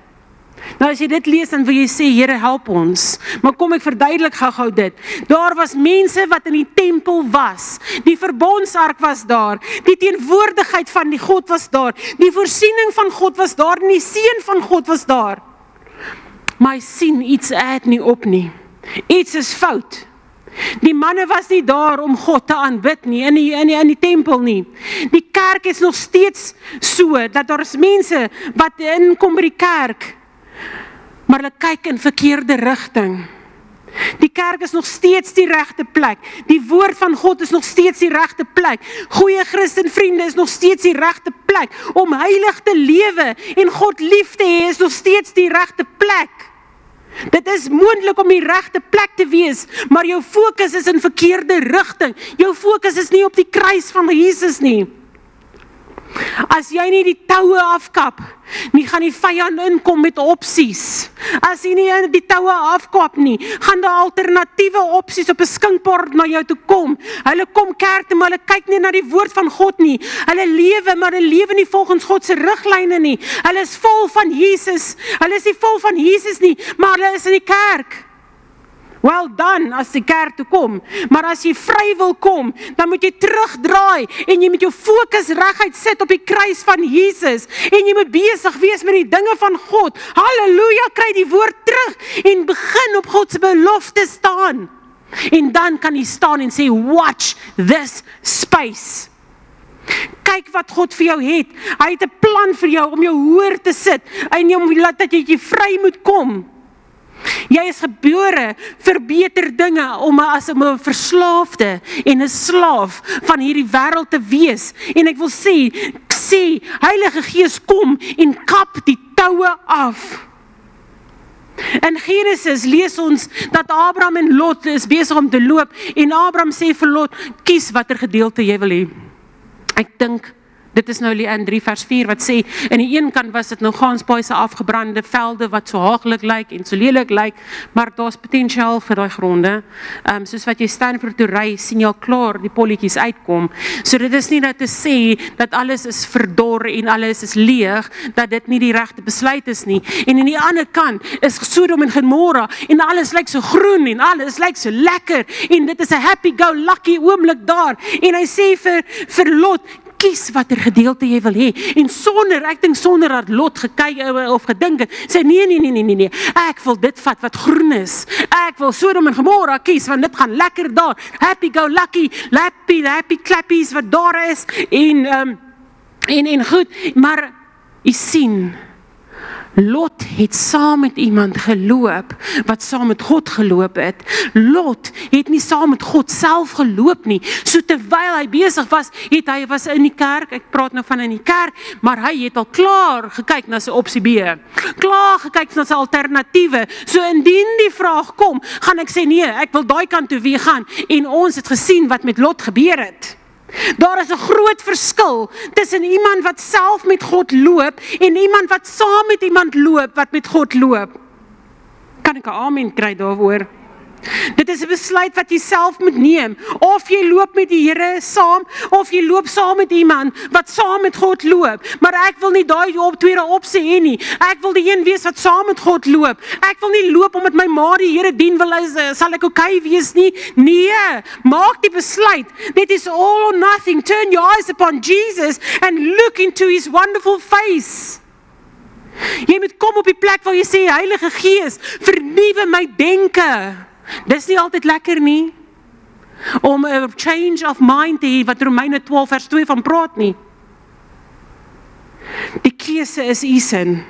Nou as jy dit lees, dan wil jy sê, Here help ons, maar kom ek verduidelik gou dit. Daar was mense wat in die tempel was, die verbondsark was daar, die teenwoordigheid van die God was daar, die voorsiening van God was daar, en die seën van God was daar. Maar hy sien iets add nie op nie, iets is fout. Die manne was nie daar om God te aanbid nie, in die tempel nie. Die kerk is nog steeds so, dat daar is mense wat inkom by die kerk, maar hulle kyk in verkeerde rigting. Die kerk is nog steeds die regte plek. Die woord van God is nog steeds die regte plek. Goeie Christenvriende is nog steeds die regte plek. Om heilig te lewe en God lief te hê is nog steeds die regte plek. Dit is moontlik om die regte plek te wees, maar jou fokus is in verkeerde rigting. Jou fokus is nie op die kruis van Jesus nie. As jy nie die toue afkap, nie gaan die vyand inkom met opsies. As jy nie die toue afkap nie, gaan daar alternatiewe opsies op 'n skinkbord na jou toe kom. Hulle kom kerk toe, maar hulle kyk nie na die woord van God nie. Hulle lewe, maar hulle lewe nie volgens God se riglyne nie. Hulle is vol van Jesus. Hulle is nie vol van Jesus nie, maar hulle is in die kerk. Well done as die kerk toe kom, maar as jy vry wil kom, dan moet jy terugdraai en jy moet jou fokus reguit sit op die kruis van Jesus en jy moet besig wees met die dinge van God. Halleluja, kry die woord terug en begin op God se belofte staan. En dan kan jy staan en sê, watch this space. Kyk wat God vir jou het. Hy het 'n plan vir jou om jou hoër te sit en om dat jy vry moet kom. Jy is gebore vir beter dinge om as 'n verslaafde en 'n slaaf van hierdie wêreld te wees. En ek wil sê, Heilige Gees kom en kap die toue af. In Genesis lees ons dat Abraham en Lot is besig om te loop en Abraham sê vir Lot, kies watter gedeelte jy wil hê. Ek dink dit is nou in 3 vers 4 wat sê, in die een kant was dit nou ganspaai se afgebrande velde wat so haaglik lyk en so lelik lyk, maar daar's potensiaal vir daai gronde. Soos wat jy Stanford toe ry, sien jy al klaar die polletjies uitkom. So dit is nie dat te sê dat alles is verdor en alles is leeg, dat dit nie die regte besluit is nie. En aan die ander kant is Sodom en Gomorra en alles lyk so groen en alles lyk so lekker en dit is 'n happy-go-lucky oomblik daar. En hy sê vir Lot, kies watter gedeelte jy wil hê. En ek dink sonder dat Lot gekyk of gedink het, sê nee, ek wil dit vat wat groen is. Ek wil Sodom en Gomorra kies, want dit gaan lekker daar. Happy go lucky, happy clappies wat daar is. En goed, maar jy sien, Lot het saam met iemand geloop, wat saam met God geloop het. Lot het nie saam met God self geloop nie. So terwyl hy besig was, hy was in die kerk, ek praat nou van in die kerk, maar hy het al klaar gekyk na sy opsie B. Klaar gekyk na sy alternatiewe. So indien die vraag kom, gaan ek sê nee, ek wil daai kant toe weer gaan. En ons het gesien wat met Lot gebeur het. Daar is 'n groot verskil tussen iemand wat self met God loop en iemand wat saam met iemand loop wat met God loop. Kan ek 'n amen kry daaroor? Dit is 'n besluit wat jy self moet neem. Of jy loop met die Here saam, of jy loop saam met iemand wat saam met God loop. Maar ek wil nie daai tweede opsie hê nie. Ek wil die een wees wat saam met God loop. Ek wil nie loop omdat my ma die Here dien, sal ek okay wees nie. Nee, maak die besluit. Dit is all or nothing. Turn your eyes upon Jesus and look into his wonderful face. Jy moet kom op die plek waar jy sê, Heilige Gees, vernuwe my denke. Dis nie altyd lekker nie, om 'n change of mind te hê, wat Romeine 12 vers 2 van praat nie. Die keuse is u sin.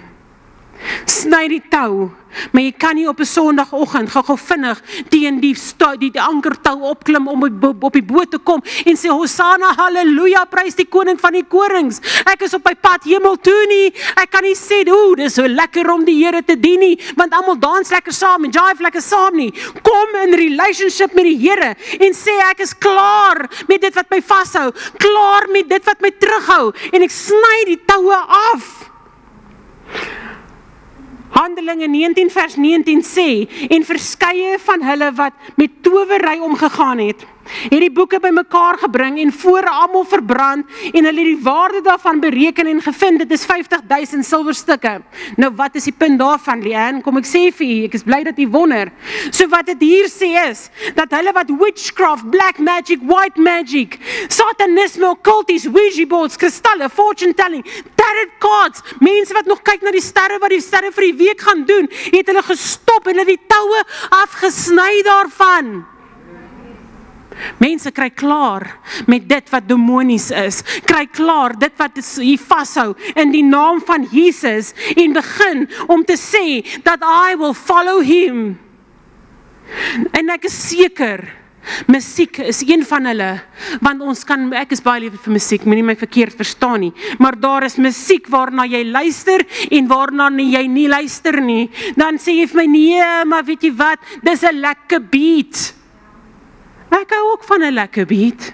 Sny die tou, maar jy kan nie op 'n Sondagoggend gou vinnig teen die ankertou opklim om op die boot te kom en sê, Hosanna, halleluja, prys die koning van die konings. Ek is op my pad hemel toe nie. Ek kan nie sê, dis so lekker om die Here te dien nie, want almal dans lekker saam en jive lekker saam nie. Kom in relationship met die Here en sê, ek is klaar met dit wat my vashou, klaar met dit wat my terughou, en ek sny die toue af. Handelinge 19 vers 19 sê, en verskeie van hulle wat met towery omgegaan het die boeke bymekaar gebring en voor almal verbrand, en hulle die waarde daarvan bereken en gevind, dit is 50,000 silwerstukke. Nou wat is die punt daarvan, Leanne? Kom ek sê vir u, ek is bly dat u wonder. So wat dit hier sê is, dat hulle wat witchcraft, black magic, white magic, satanisme, occulties, Ouija boards, kristalle, fortune telling, tarot cards, mense wat nog kyk na die sterre, wat die sterre vir die week gaan doen, het hulle gestop en hulle die toue afgesny daarvan. Mense kry klaar met dit wat demonies is, kry klaar dit wat jy vashou in die naam van Jesus, en begin om te sê, dat I will follow him. En ek is seker, musiek is een van hulle, want ek is baie lief vir musiek, moenie my verkeerd verstaan nie, maar daar is musiek waarna jy luister, en waarna jy nie luister nie. Dan sê jy vir my, nee, maar weet jy wat, dis 'n lekker beat. Ek hou ook van 'n lekker beat.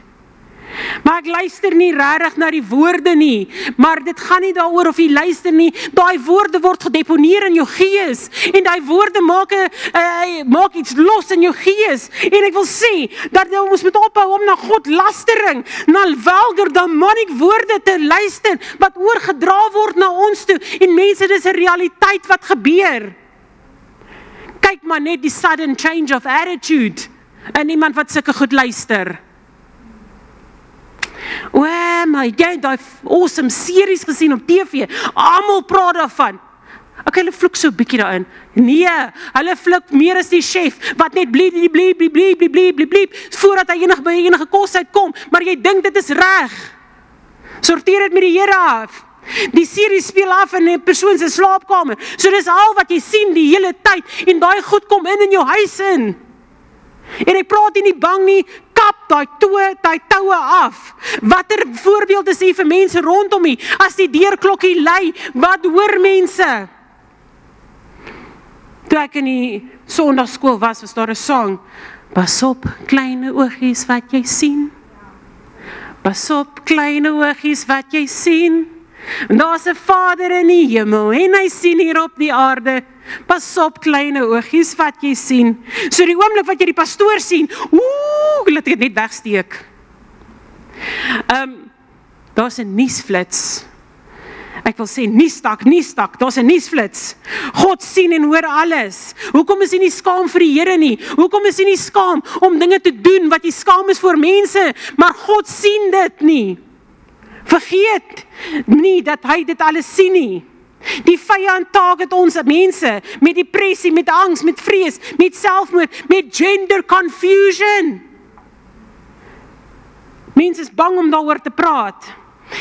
Maar ek luister nie regtig na die woorde nie. Maar dit gaan nie daaroor of jy luister nie. Daai woorde word gedeponeer in jou gees. En daai woorde maak iets los in jou gees. En ek wil sê, dat ons moet ophou om na God lastering, na vulgar, demonic woorde te luister, wat oorgedra word na ons toe. En mense, dis 'n realiteit wat gebeur. Kyk maar net die sudden change of attitude en iemand wat sulke goed luister. My, jy het daai awesome series gesien op TV, almal praat daarvan. Okay, hulle vloek so 'n bietjie daarin. Nee, hulle vloek meer as die chef, wat net bliep, voordat hy by enige kos uitkom, maar jy dink dit is reg. Sorteer dit met die Here af. Die serie speel af in 'n persoon se slaapkamer, so dis al wat jy sien die hele tyd, en daai goed kom in jou huis in. En ek praat nie bang nie, kap daai toue af. Watter voorbeeld is hier vir mense rondom nie? As die deurklokkie lui, wat hoor mense? Toe ek in die Sondagskool was daar 'n sang. Pas op, kleine oogies wat jy sien. Pas op, kleine oogies wat jy sien. Daar's 'n Vader in die hemel en hy sien hier op die aarde. Pas op, kleine oogies wat jy sien. So die oomblik wat jy die pastoor sien, laat ek dit net wegsteek. Daar's 'n nuusflits. Ek wil sê nuusstak, daar's 'n nuusflits. God sien en hoor alles. Hoekom is jy nie skaam vir die Here nie? Hoekom is jy nie skaam om dinge te doen wat jy skaam is voor mense, maar God sien dit nie. Vergeet nie dat hy dit alles sien nie. Die vyand target ons mense met depressie, met angs, met vrees, met selfmoord, met gender confusion. Mense is bang om daaroor te praat.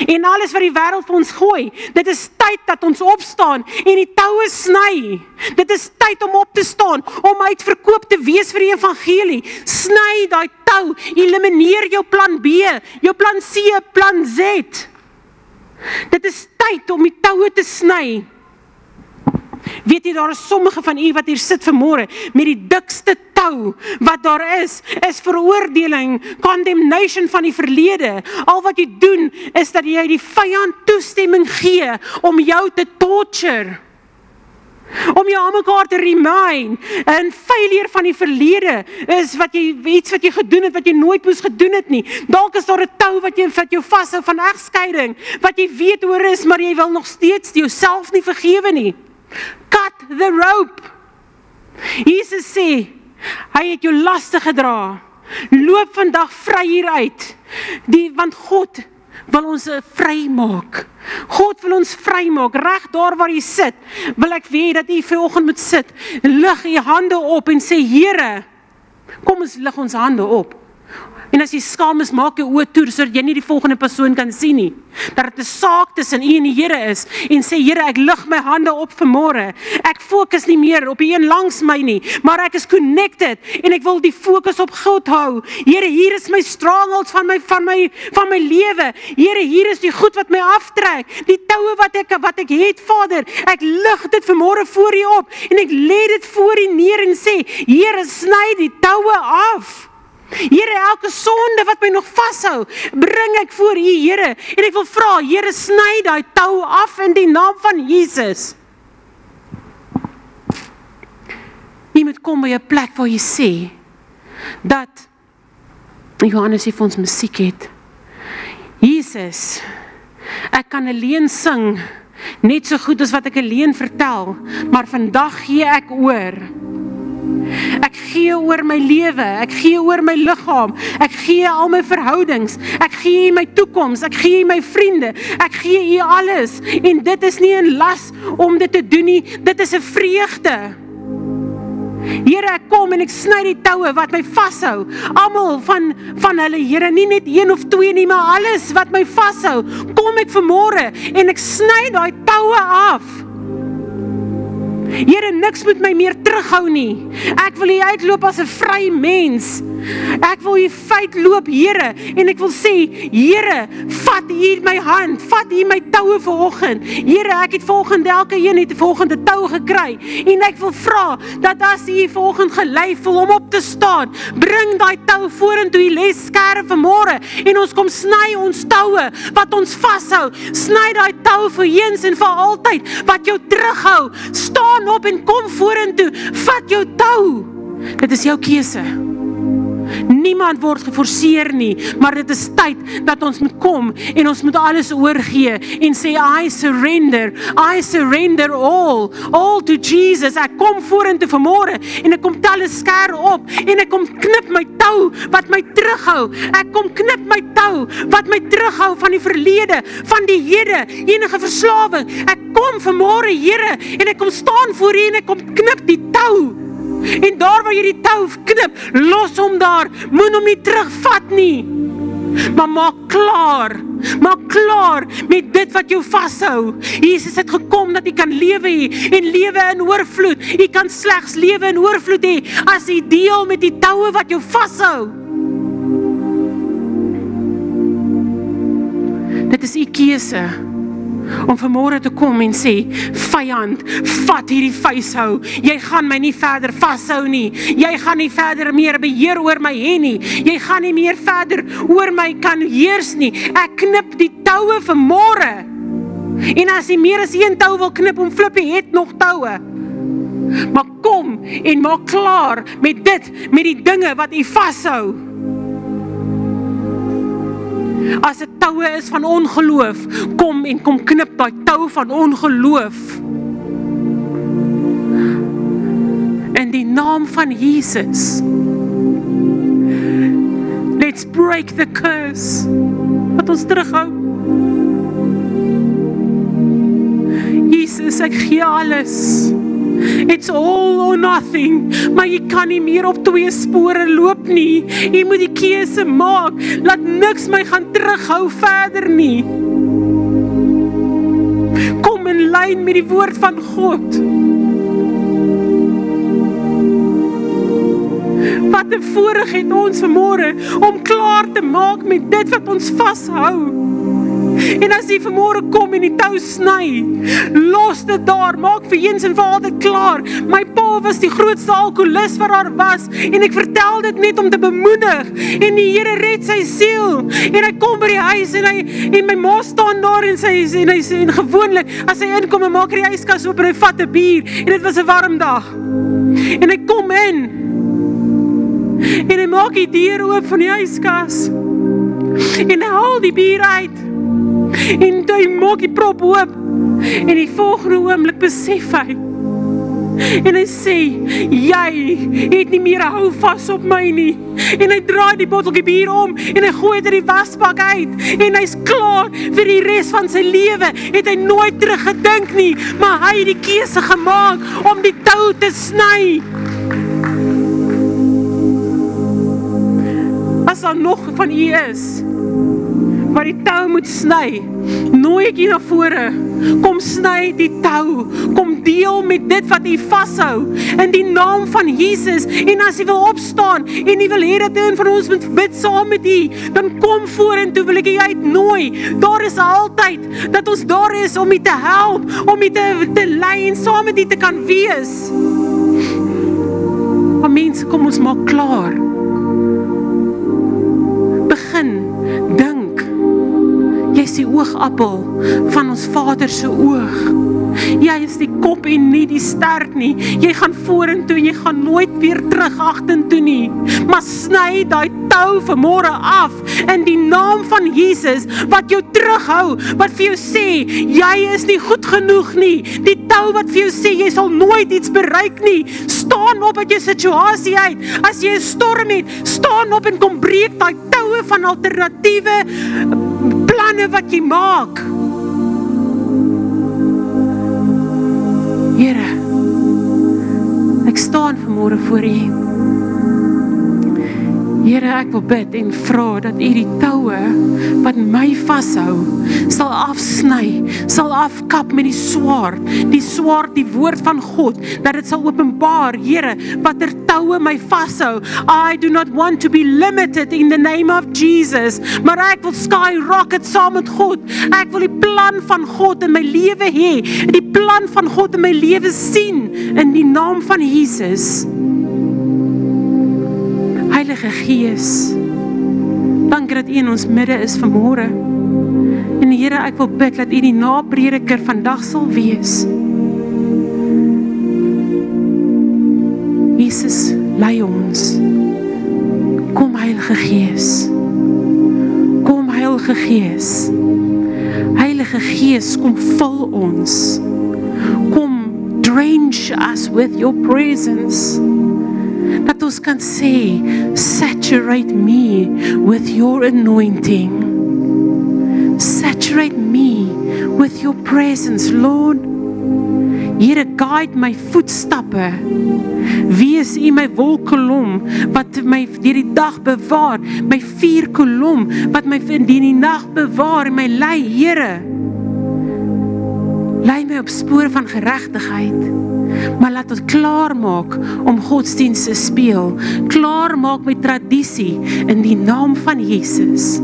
En alles wat die wêreld vir ons gooi, dit is tyd dat ons opstaan en die toue sny. Dit is tyd om op te staan, om uitverkoop te wees vir die evangelie. Sny daai tou, elimineer jou plan B, jou plan C, plan Z. Dit is tyd om die toue te sny. Weet jy, daar is sommige van u wat hier sit vanmôre met die dikste tou wat daar is veroordeling, condemnation van die verlede. Al wat jy doen is dat jy die vyand toestemming gee om jou te torture. Om jou aan mekaar te remind, 'n failure van die verlede is iets wat jy gedoen het, wat jy nooit moes gedoen het nie. Dalk is daar 'n tou wat jou vashou van egskeiding, wat jy weet oor is, maar jy wil nog steeds jouself nie vergewe nie. Cut the rope. Jesus sê, hy het jou laste gedra. Loop vandag vry hieruit. Want God wil ons vry maak. God wil ons vry maak. Reg daar waar jy sit, wil ek hê dat jy vanoggend moet sit. Lig jy hande op en sê, Here, kom ons lig ons hande op. En as jy skaam is, maak jou oë toe, sodat jy nie die volgende persoon kan sien nie. Dat dit 'n saak tussen u en die Here is, en sê, Here, ek lig my hande op vanmôre. Ek fokus nie meer op die een langs my nie, maar ek is connected, en ek wil die fokus op God hou. Here, hier is my strongholds van my lewe. Here, hier is die goed wat my aftrek. Die toue wat ek het, Vader, ek lig dit vanmôre voor u op, en ek lê dit voor u neer en sê, Here, sny die toue af. Here, elke sonde wat my nog vashou, bring ek voor u, Here, en ek wil vra, Here, sny daai tou af in die naam van Jesus. Jy moet kom by 'n plek waar jy sê, dat, Johannes het vir ons musiek het, Jesus, ek kan alleen sing, net so goed as wat ek alleen vertel, maar vandag gee ek oor. Ek gee oor my lewe, ek gee oor my liggaam, ek gee al my verhoudings, ek gee my toekoms, ek gee my vriende, ek gee u alles, en dit is nie 'n las om dit te doen nie, dit is 'n vreugde. Here, ek kom en ek sny die toue wat my vashou, almal van hulle, Here, nie net 1 of 2 nie, maar alles wat my vashou, kom ek vanmôre en ek sny daai toue af. Here, niks moet my meer terughou nie. Ek wil hier uitloop as 'n vry mens. Ek wil hier uitloop, Here, en ek wil sê, Here, vat hier my hand, vat hier my toue vanoggend. Here, ek het vanoggend elke een het vanoggend 'n tou gekry, en ek wil vra dat as u vanoggend gelei voel om op te staan, bring daai tou vorentoe die lesskerf vanmôre, en ons kom sny ons toue wat ons vashou. Sny daai tou vir eens en vir altyd wat jou terughou. Staan op en kom vorentoe. Vat jou tou. Dit is jou keuse. Niemand word geforseer nie, maar dit is tyd dat ons moet kom en ons moet alles oorgee en sê, I surrender all to Jesus. Ek kom vorentoe vanmôre en ek kom tel 'n sker op en ek kom knip my tou wat my terughou. Ek kom knip my tou wat my terughou van die verlede, van die hede, enige verslawing. Ek kom vanmôre, Here, en ek kom staan voor U en ek kom knip die tou. En daar waar jy die tou knip, los hom daar, moet hom nie terugvat nie. Maar maak klaar met dit wat jou vashou. Jesus het gekom dat jy kan lewe hê, en lewe in oorvloed. Jy kan slegs lewe in oorvloed hê, as jy deel met die toue wat jou vashou. Dit is u keuse, om vanmôre te kom en sê, vyand, vat hierdie vuishou. Jy gaan my nie verder vashou nie. Jy gaan nie verder meer beheer oor my hê nie. Jy gaan nie meer verder oor my kan heers nie. Ek knip die toue vanmôre. En as jy meer as een tou wil knip, om flippie het nog toue. Maar kom en maak klaar met dit, met die dinge wat jy vashou. As dit toue is van ongeloof, kom en kom knip daai tou van ongeloof. In die naam van Jesus. Let's break the curse. Wat ons terughou. Jesus, ek gee alles. It's all or nothing, maar jy kan nie meer op 2 spore loop nie. Jy moet die keuse maak, laat niks my gaan terughou verder nie. in lyn met die woord van God. Wat 'n voorreg het ons vanmôre om klaar te maak met dit wat ons vashou. En as jy vanmôre kom en die tou sny, los dit daar, maak vir eens en vir altyd klaar. My pa was die grootste alkoholist wat daar was, en ek vertel dit net om te bemoedig, en die Here red sy siel, en hy kom by die huis, en my ma staan daar, en gewoonlik, as hy inkom, en maak hy die yskas oop, en hy vat 'n bier, en dit was 'n warm dag, en hy kom in, en hy maak die deur oop van die yskas, en hy haal die bier uit, en hy maak die prop oop, en die volgende oomblik besef hy, en hy sê, jy het nie meer hou vas op my nie, en hy draai die botteltjie bier om, en hy gooi dit in die wasbak uit, en hy's klaar vir die res van sy lewe, het hy nooit teruggedink nie, maar hy het die keuse gemaak, om die tou te sny. As daar nog van u is, wat die tou moet sny, nooi ek jy na vore, kom sny die tou, kom deel met dit wat jy vashou, in die naam van Jesus, en as jy wil opstaan, en jy wil hê dat een van ons moet bid saam met jy, dan kom vorentoe, wil ek jy uitnooi, daar is altyd, dat ons daar is, om jy te help, om jy te lei, en saam met jy te kan wees. Maar mense, kom ons maak klaar, begin, dink, jy is die oogappel van ons Vader se oog. Jy is die kop en nie die stert nie. Jy gaan vorentoe en jy gaan nooit weer terug agtertoe nie. Maar sny daai tou vanmôre af in die naam van Jesus wat jou terughou, wat vir jou sê, jy is nie goed genoeg nie. Die tou wat vir jou sê, jy sal nooit iets bereik nie. Staan op uit jou situasie uit. As jy 'n storm het, staan op en kom breek daai toue van alternatiewe planne wat jy maak. Here, ek staan vanmôre voor U. Here, ek wil bid en vra dat U die toue wat my vashou, sal afsny, sal afkap met die swaard, die woord van God, dat dit sal openbaar, Here, watter toue my vashou. I do not want to be limited in the name of Jesus, maar ek wil skyrocket saam met God. Ek wil die plan van God in my lewe hê, die plan van God in my lewe sien, in die naam van Jesus. Heilige Gees, dankie dat U in ons midde is vanmôre. En Here, ek wil bid dat U die naprediker vandag sal wees. Jesus, lei ons. Kom Heilige Gees. Kom Heilige Gees. Heilige Gees, kom vul ons. Kom drench us with your presence. Dat ons kan sê, saturate me with your anointing. Saturate me with your presence, Lord. Here, guide my voetstappe. Wees U my wolkkolom, wat my deur die dag bewaar, my vuurkolom, wat my deur die nag bewaar, en my lei, Here. Lei my op spore van geregtigheid. Maar laat ons klaar maak om godsdienst te speel. Klaar maak met tradisie in die naam van Jesus.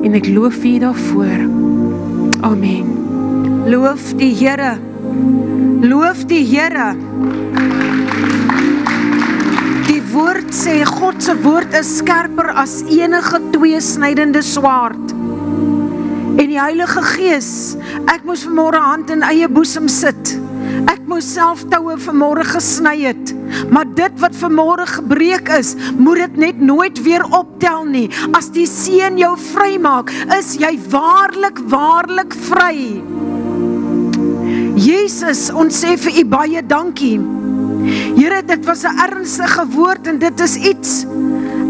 En ek loof U daarvoor. Amen. Loof die Here. Loof die Here. Die woord sê, God se woord is skerper as enige tweesnydende swaard. En die Heilige Gees, ek moes vanmôre hand in eie boesem sit. Ek moes self toue vanmôre gesny het. Maar dit wat vanmôre gebreek is, moet dit net nooit weer optel nie. As die Seun jou vry maak, is jy waarlik, waarlik vry. Jesus, ons sê vir U baie dankie. Here, dit was 'n ernstige woord en dit is iets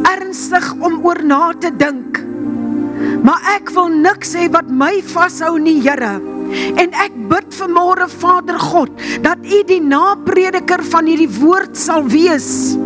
ernstig om oor na te dink. Maar ek wil niks hê wat my vashou nie, Here. En ek bid vanmôre, Vader God, dat U die naprediker van hierdie woord sal wees.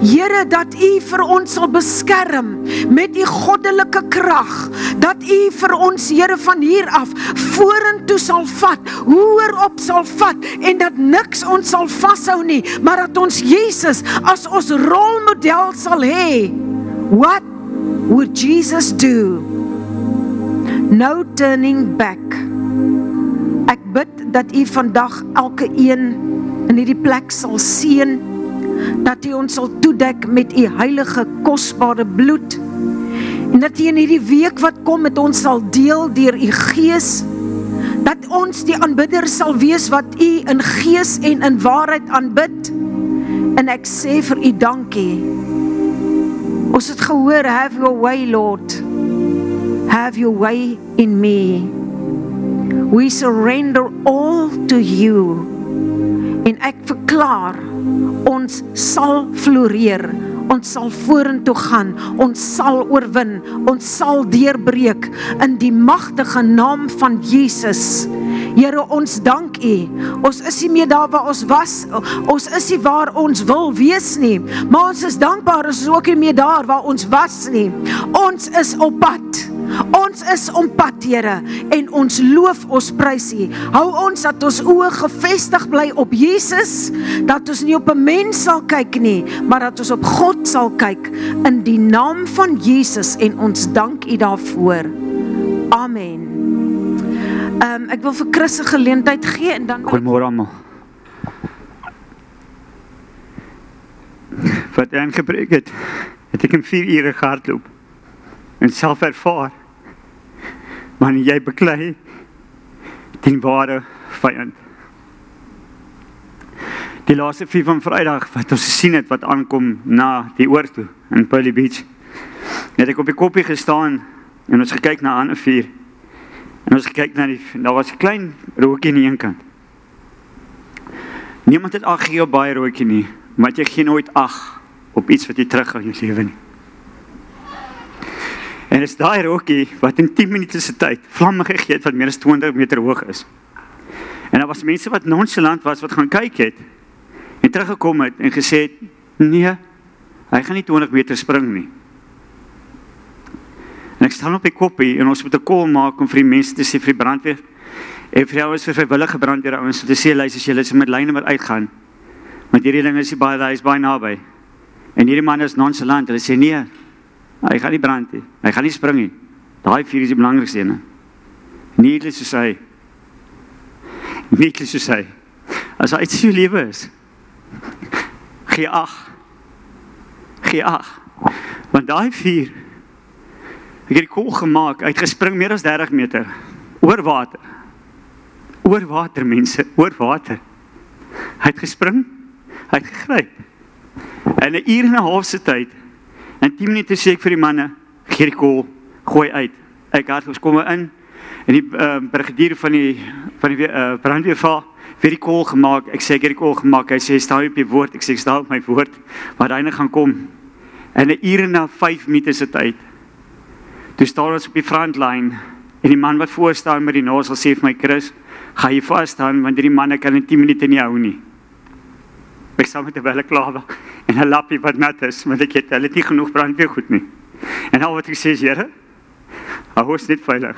Here, dat U vir ons sal beskerm met U goddelike krag, dat U vir ons, Here, van hier af vorentoe sal vat, hoër op sal vat, en dat niks ons sal vashou nie, maar dat ons Jesus as ons rolmodel sal hê. What would Jesus do? No turning back. Ek bid dat U vandag elke een in hierdie plek sal seën, dat U ons sal toedek met U heilige kosbare bloed, en dat U in hierdie week wat kom met ons sal deel deur U Gees, dat ons die aanbidder sal wees wat U in gees en in waarheid aanbid. En ek sê vir U dankie. Ons het gehoor, have your way, Lord. Have your way in me. We surrender all to you. En ek verklaar, ons sal floreer, ons sal vorentoe gaan, ons sal oorwin, ons sal deurbreek in die magtige naam van Jesus. Here, ons dank U. Ons is nie meer daar waar ons was, ons is nie waar ons wil wees nie, maar ons is dankbaar, ons is ook nie meer daar waar ons was nie. Ons is op pad. Ons is op pad, Here, en ons loof, ons prys U. Hou ons dat ons oë gefestig bly op Jesus, dat ons nie op 'n mens sal kyk nie, maar dat ons op God sal kyk, in die naam van Jesus, en ons dank U daarvoor. Amen. Ek wil vir Chris 'n geleentheid gee, en dan... Goeiemôre almal. Wat hy aangepreek het ek in 4 ure gehardloop, en self ervaar, wanneer jy beklei die ware vyand. Die laaste 4 van Vrydag, wat ons gesien het, wat aankom na die oor toe, in Pearly Beach, het ek op die koppie gestaan, en ons gekyk na 'n ander vuur, en ons gekyk na daar was 'n klein rookie aan die een kant. Niemand het ag gegee op baie rookie nie, want jy gee nooit ag op iets wat jy terughou in jou lewe nie. En is daai rookie wat in 10 minute se tyd vlamme gegee het wat meer as 20 meter hoog is. En daar was mense wat nonchalant was, wat gaan kyk het, en teruggekom het en gesê het, nee, hy gaan nie 20 meter spring nie. En ek staan op die koppie, en ons moet 'n call maak om vir die mense te sê, vir die brandweer, en vir ouens, vir vrywillige brandweer ouens, te sê, luister, as julle is met lyne wat uitgaan, want hierdie ding is baie naby. En hierdie man is nonchalant, hulle sê, nee, hy gaan nie brand nie, hy gaan nie spring nie. Daai vuur is die belangrikste ene. Needless to say. Needless to say. As hy iets in jou lewe is, gee ag. Gee ag. Want daai vuur, ek het die call gemaak, hy het gespring meer as 30 meter, oor water. Oor water, mense, oor water. Hy het gespring, hy het gegryp. En 'n uur en 'n half se tyd, en 10 minute sê ek vir die manne, gee die call, gooi uit. Ek het kom in, en die brigadier van die brandweervaar, weer die call gemaak, ek sê ek het die call gemaak, hy sê, sta op die woord, ek sê, ek sta op my woord, wat hy gaan kom. En 'n uur en 5 minute se tyd, toe staan ons op die frontline, en die man wat voor staan met die nozzle sê vir my, Chris, ga jy vas staan, want die manne kan in 10 minute nie hou nie. Ek staan met 'n welle klaar, en 'n lappie wat nat is, want ek het hulle nie genoeg brandweer goed nie. En al wat ek sê is, Here, hou ons net veilig.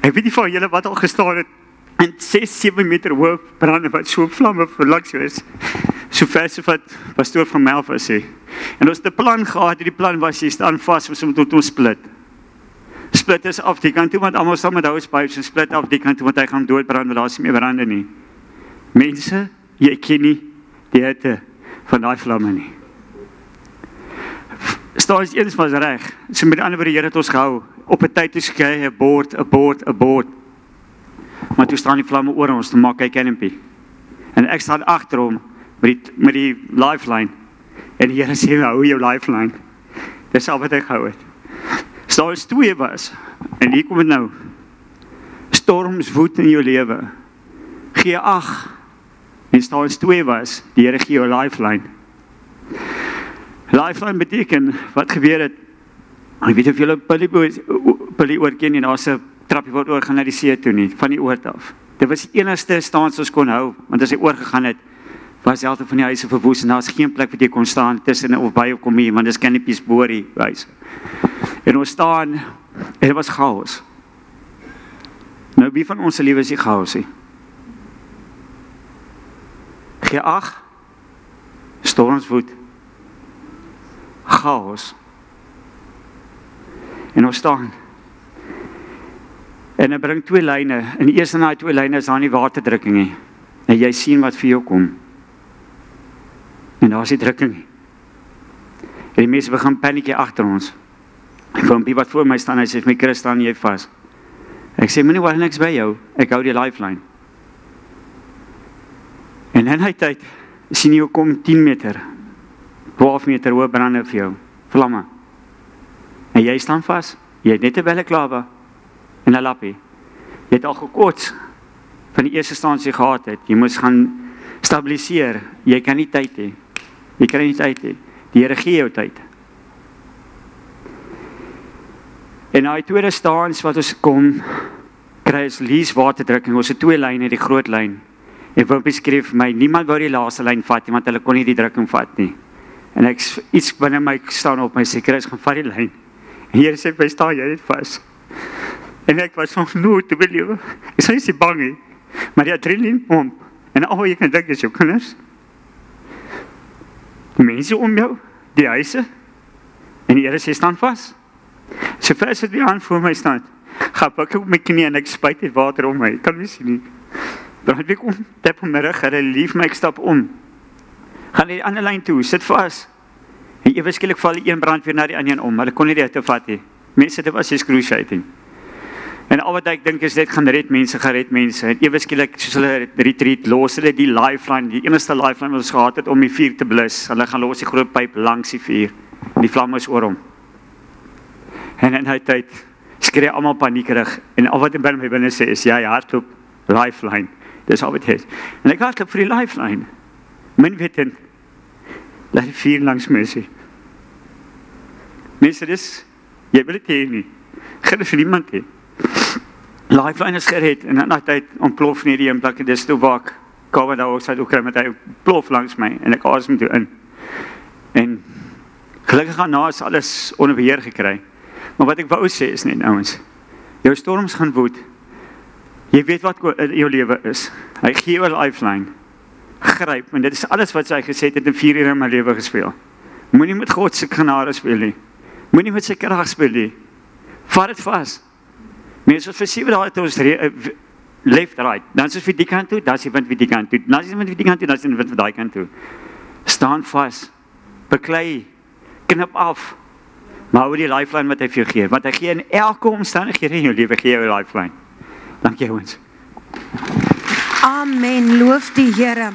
Ek weet nie van julle wat al gestaan het, en 6-7 meter hoog brande, wat so vlamme verlaks is, so ver so wat pastoor van Melva sê. En ons het 'n plan gehad, die plan was, jy staan vas, ons moet ons split. Split is af die kant toe, want almal staan met housepipes, en split af die kant toe, want hy gaan doodbrand, want daar is nie meer brande nie. Mense, jy ken nie die hitte van daai vlamme nie. Staan is eens was reg, so met die ander woorde, Here het ons gehou, op 'n tyd toe skei, abort, maar toe staan die vlamme oor ons, toe maak hy canopy, en ek staan agter hom, met die lifeline, en die Here sê, hou jou lifeline, dis al wat ek gehou het. Staan ons 2 was, en hier kom het nou, storms woed in jou lewe, gee ag, en staan ons 2 was, die Here gee jou lifeline. Lifeline beteken, wat gebeur het, ek weet of julle Pully oor ken nie, daar is 'n trappie wat oor gaan na die see toe nie, van die oord af. Dit was die enigste staans ons kon hou, want as hy oorgegaan het, was die helfte van die huise verwoes en daar is geen plek wat jy kon staan tussen of by of kom hier, want dis Canopy's Boerie huise. En ons staan, en dit was chaos. Nou, wie van ons lewe is die chaos hier? Gee ag, storms woed, chaos. En ons staan. En hy bring 2 lyne, en die eerste na die 2 lyne is daar nie waterdrukking nie. En jy sien wat vir jou kom. En daar is die drukking nie. En die mense begin paniekie agter ons. Ek vroumpie wat voor my staan, hy sê, my Chris, staan jy vas. Ek sê, moenie waar niks by jou, ek hou die lifeline. En in die tyd, sien jy kom 10 meter, 12 meter hoë brande vir jou, vlamme. En jy staan vas, jy het net 'n balaklava en 'n lappie. Jy het al gekots van die eerste instansie gehad het. Jy moes gaan stabiliseer. Jy kan nie tyd hê. Jy kan nie tyd hê. Die Here gee jou tyd. En na die tweede staans wat ons kom, kry ons lees waterdrukking. Ons het 2 lyne, die groot lyn. En Wimpie skryf vir my, niemand wou die laaste lyn vat nie, want hulle kon nie die drukking vat nie. En ek iets binne my staan op my sê, Chris, gaan vat die lyn. En Here sê, "Jy staan jy net vas." En ek was nog nooit te belewe. Ek sê, "Jy bang nie." Maar die adrenaline pomp. En al wat jy kan dink is jou kinders. Die mense om jou, die huise. En die Here sê, "Staan vas." So ver as dit die hand voor my staan, gaan ek op my knie en ek spuit die water om my. Ek kan nie sien nie. Dan het ek om, tap om my rug, hulle lief my, ek stap om. Gaan die ander lyn toe, sit vas. En ewe skielik val die een brandweer na die ander om. Hulle kon nie dit te vat nie. Mense, dit was 'n screw shooting. En al wat ek dink is dit gaan red mense. En ewe skielik, soos hulle retreat, los hulle die lifeline, die enigste lifeline wat ons gehad het om die vuur te blus. Hulle gaan los die groot pyp langs die vuur. En die vlam is oor hom. En in die tyd skree almal paniekerig. En al wat ek by my binne sê is, ja, hardloop, lifeline. Dis al wat het. En ek hardloop vir die lifeline. Min weten, laat die vuur langs my sê. Mense, dis, jy wil dit hê nie. Geen vir niemand hê. Lifeline is gered, en in die tyd ontplof nie die een plek, dis toe waar ek carbon dioxide ook kry, met hy plof langs my, en ek asem toe in. En gelukkig daarna is alles onder beheer gekry. Maar wat ek wou sê is net, ouens, jou storms gaan woed. Jy weet wat jou lewe is. Hy gee jou 'n lifeline. Gryp, en dit is alles wat sy gesê het in 4 ure in my lewe gespeel. Moenie met God se genade speel nie. Moenie met sy krag speel nie. Vat dit vas. Mense, ons versiewe daar het ons left, right. Dan is ons vir die kant toe, dan is die wind vir die kant toe. Dan is die wind vir die kant toe, dan is die wind vir die kant toe. Staan vas. Beklei. Knip af. Maar hou die lifeline wat hy vir jou gee. Want hy gee in elke omstandighede in jou lewe, gee jou 'n lifeline. Dankie, ouens. Amen, loof die Here.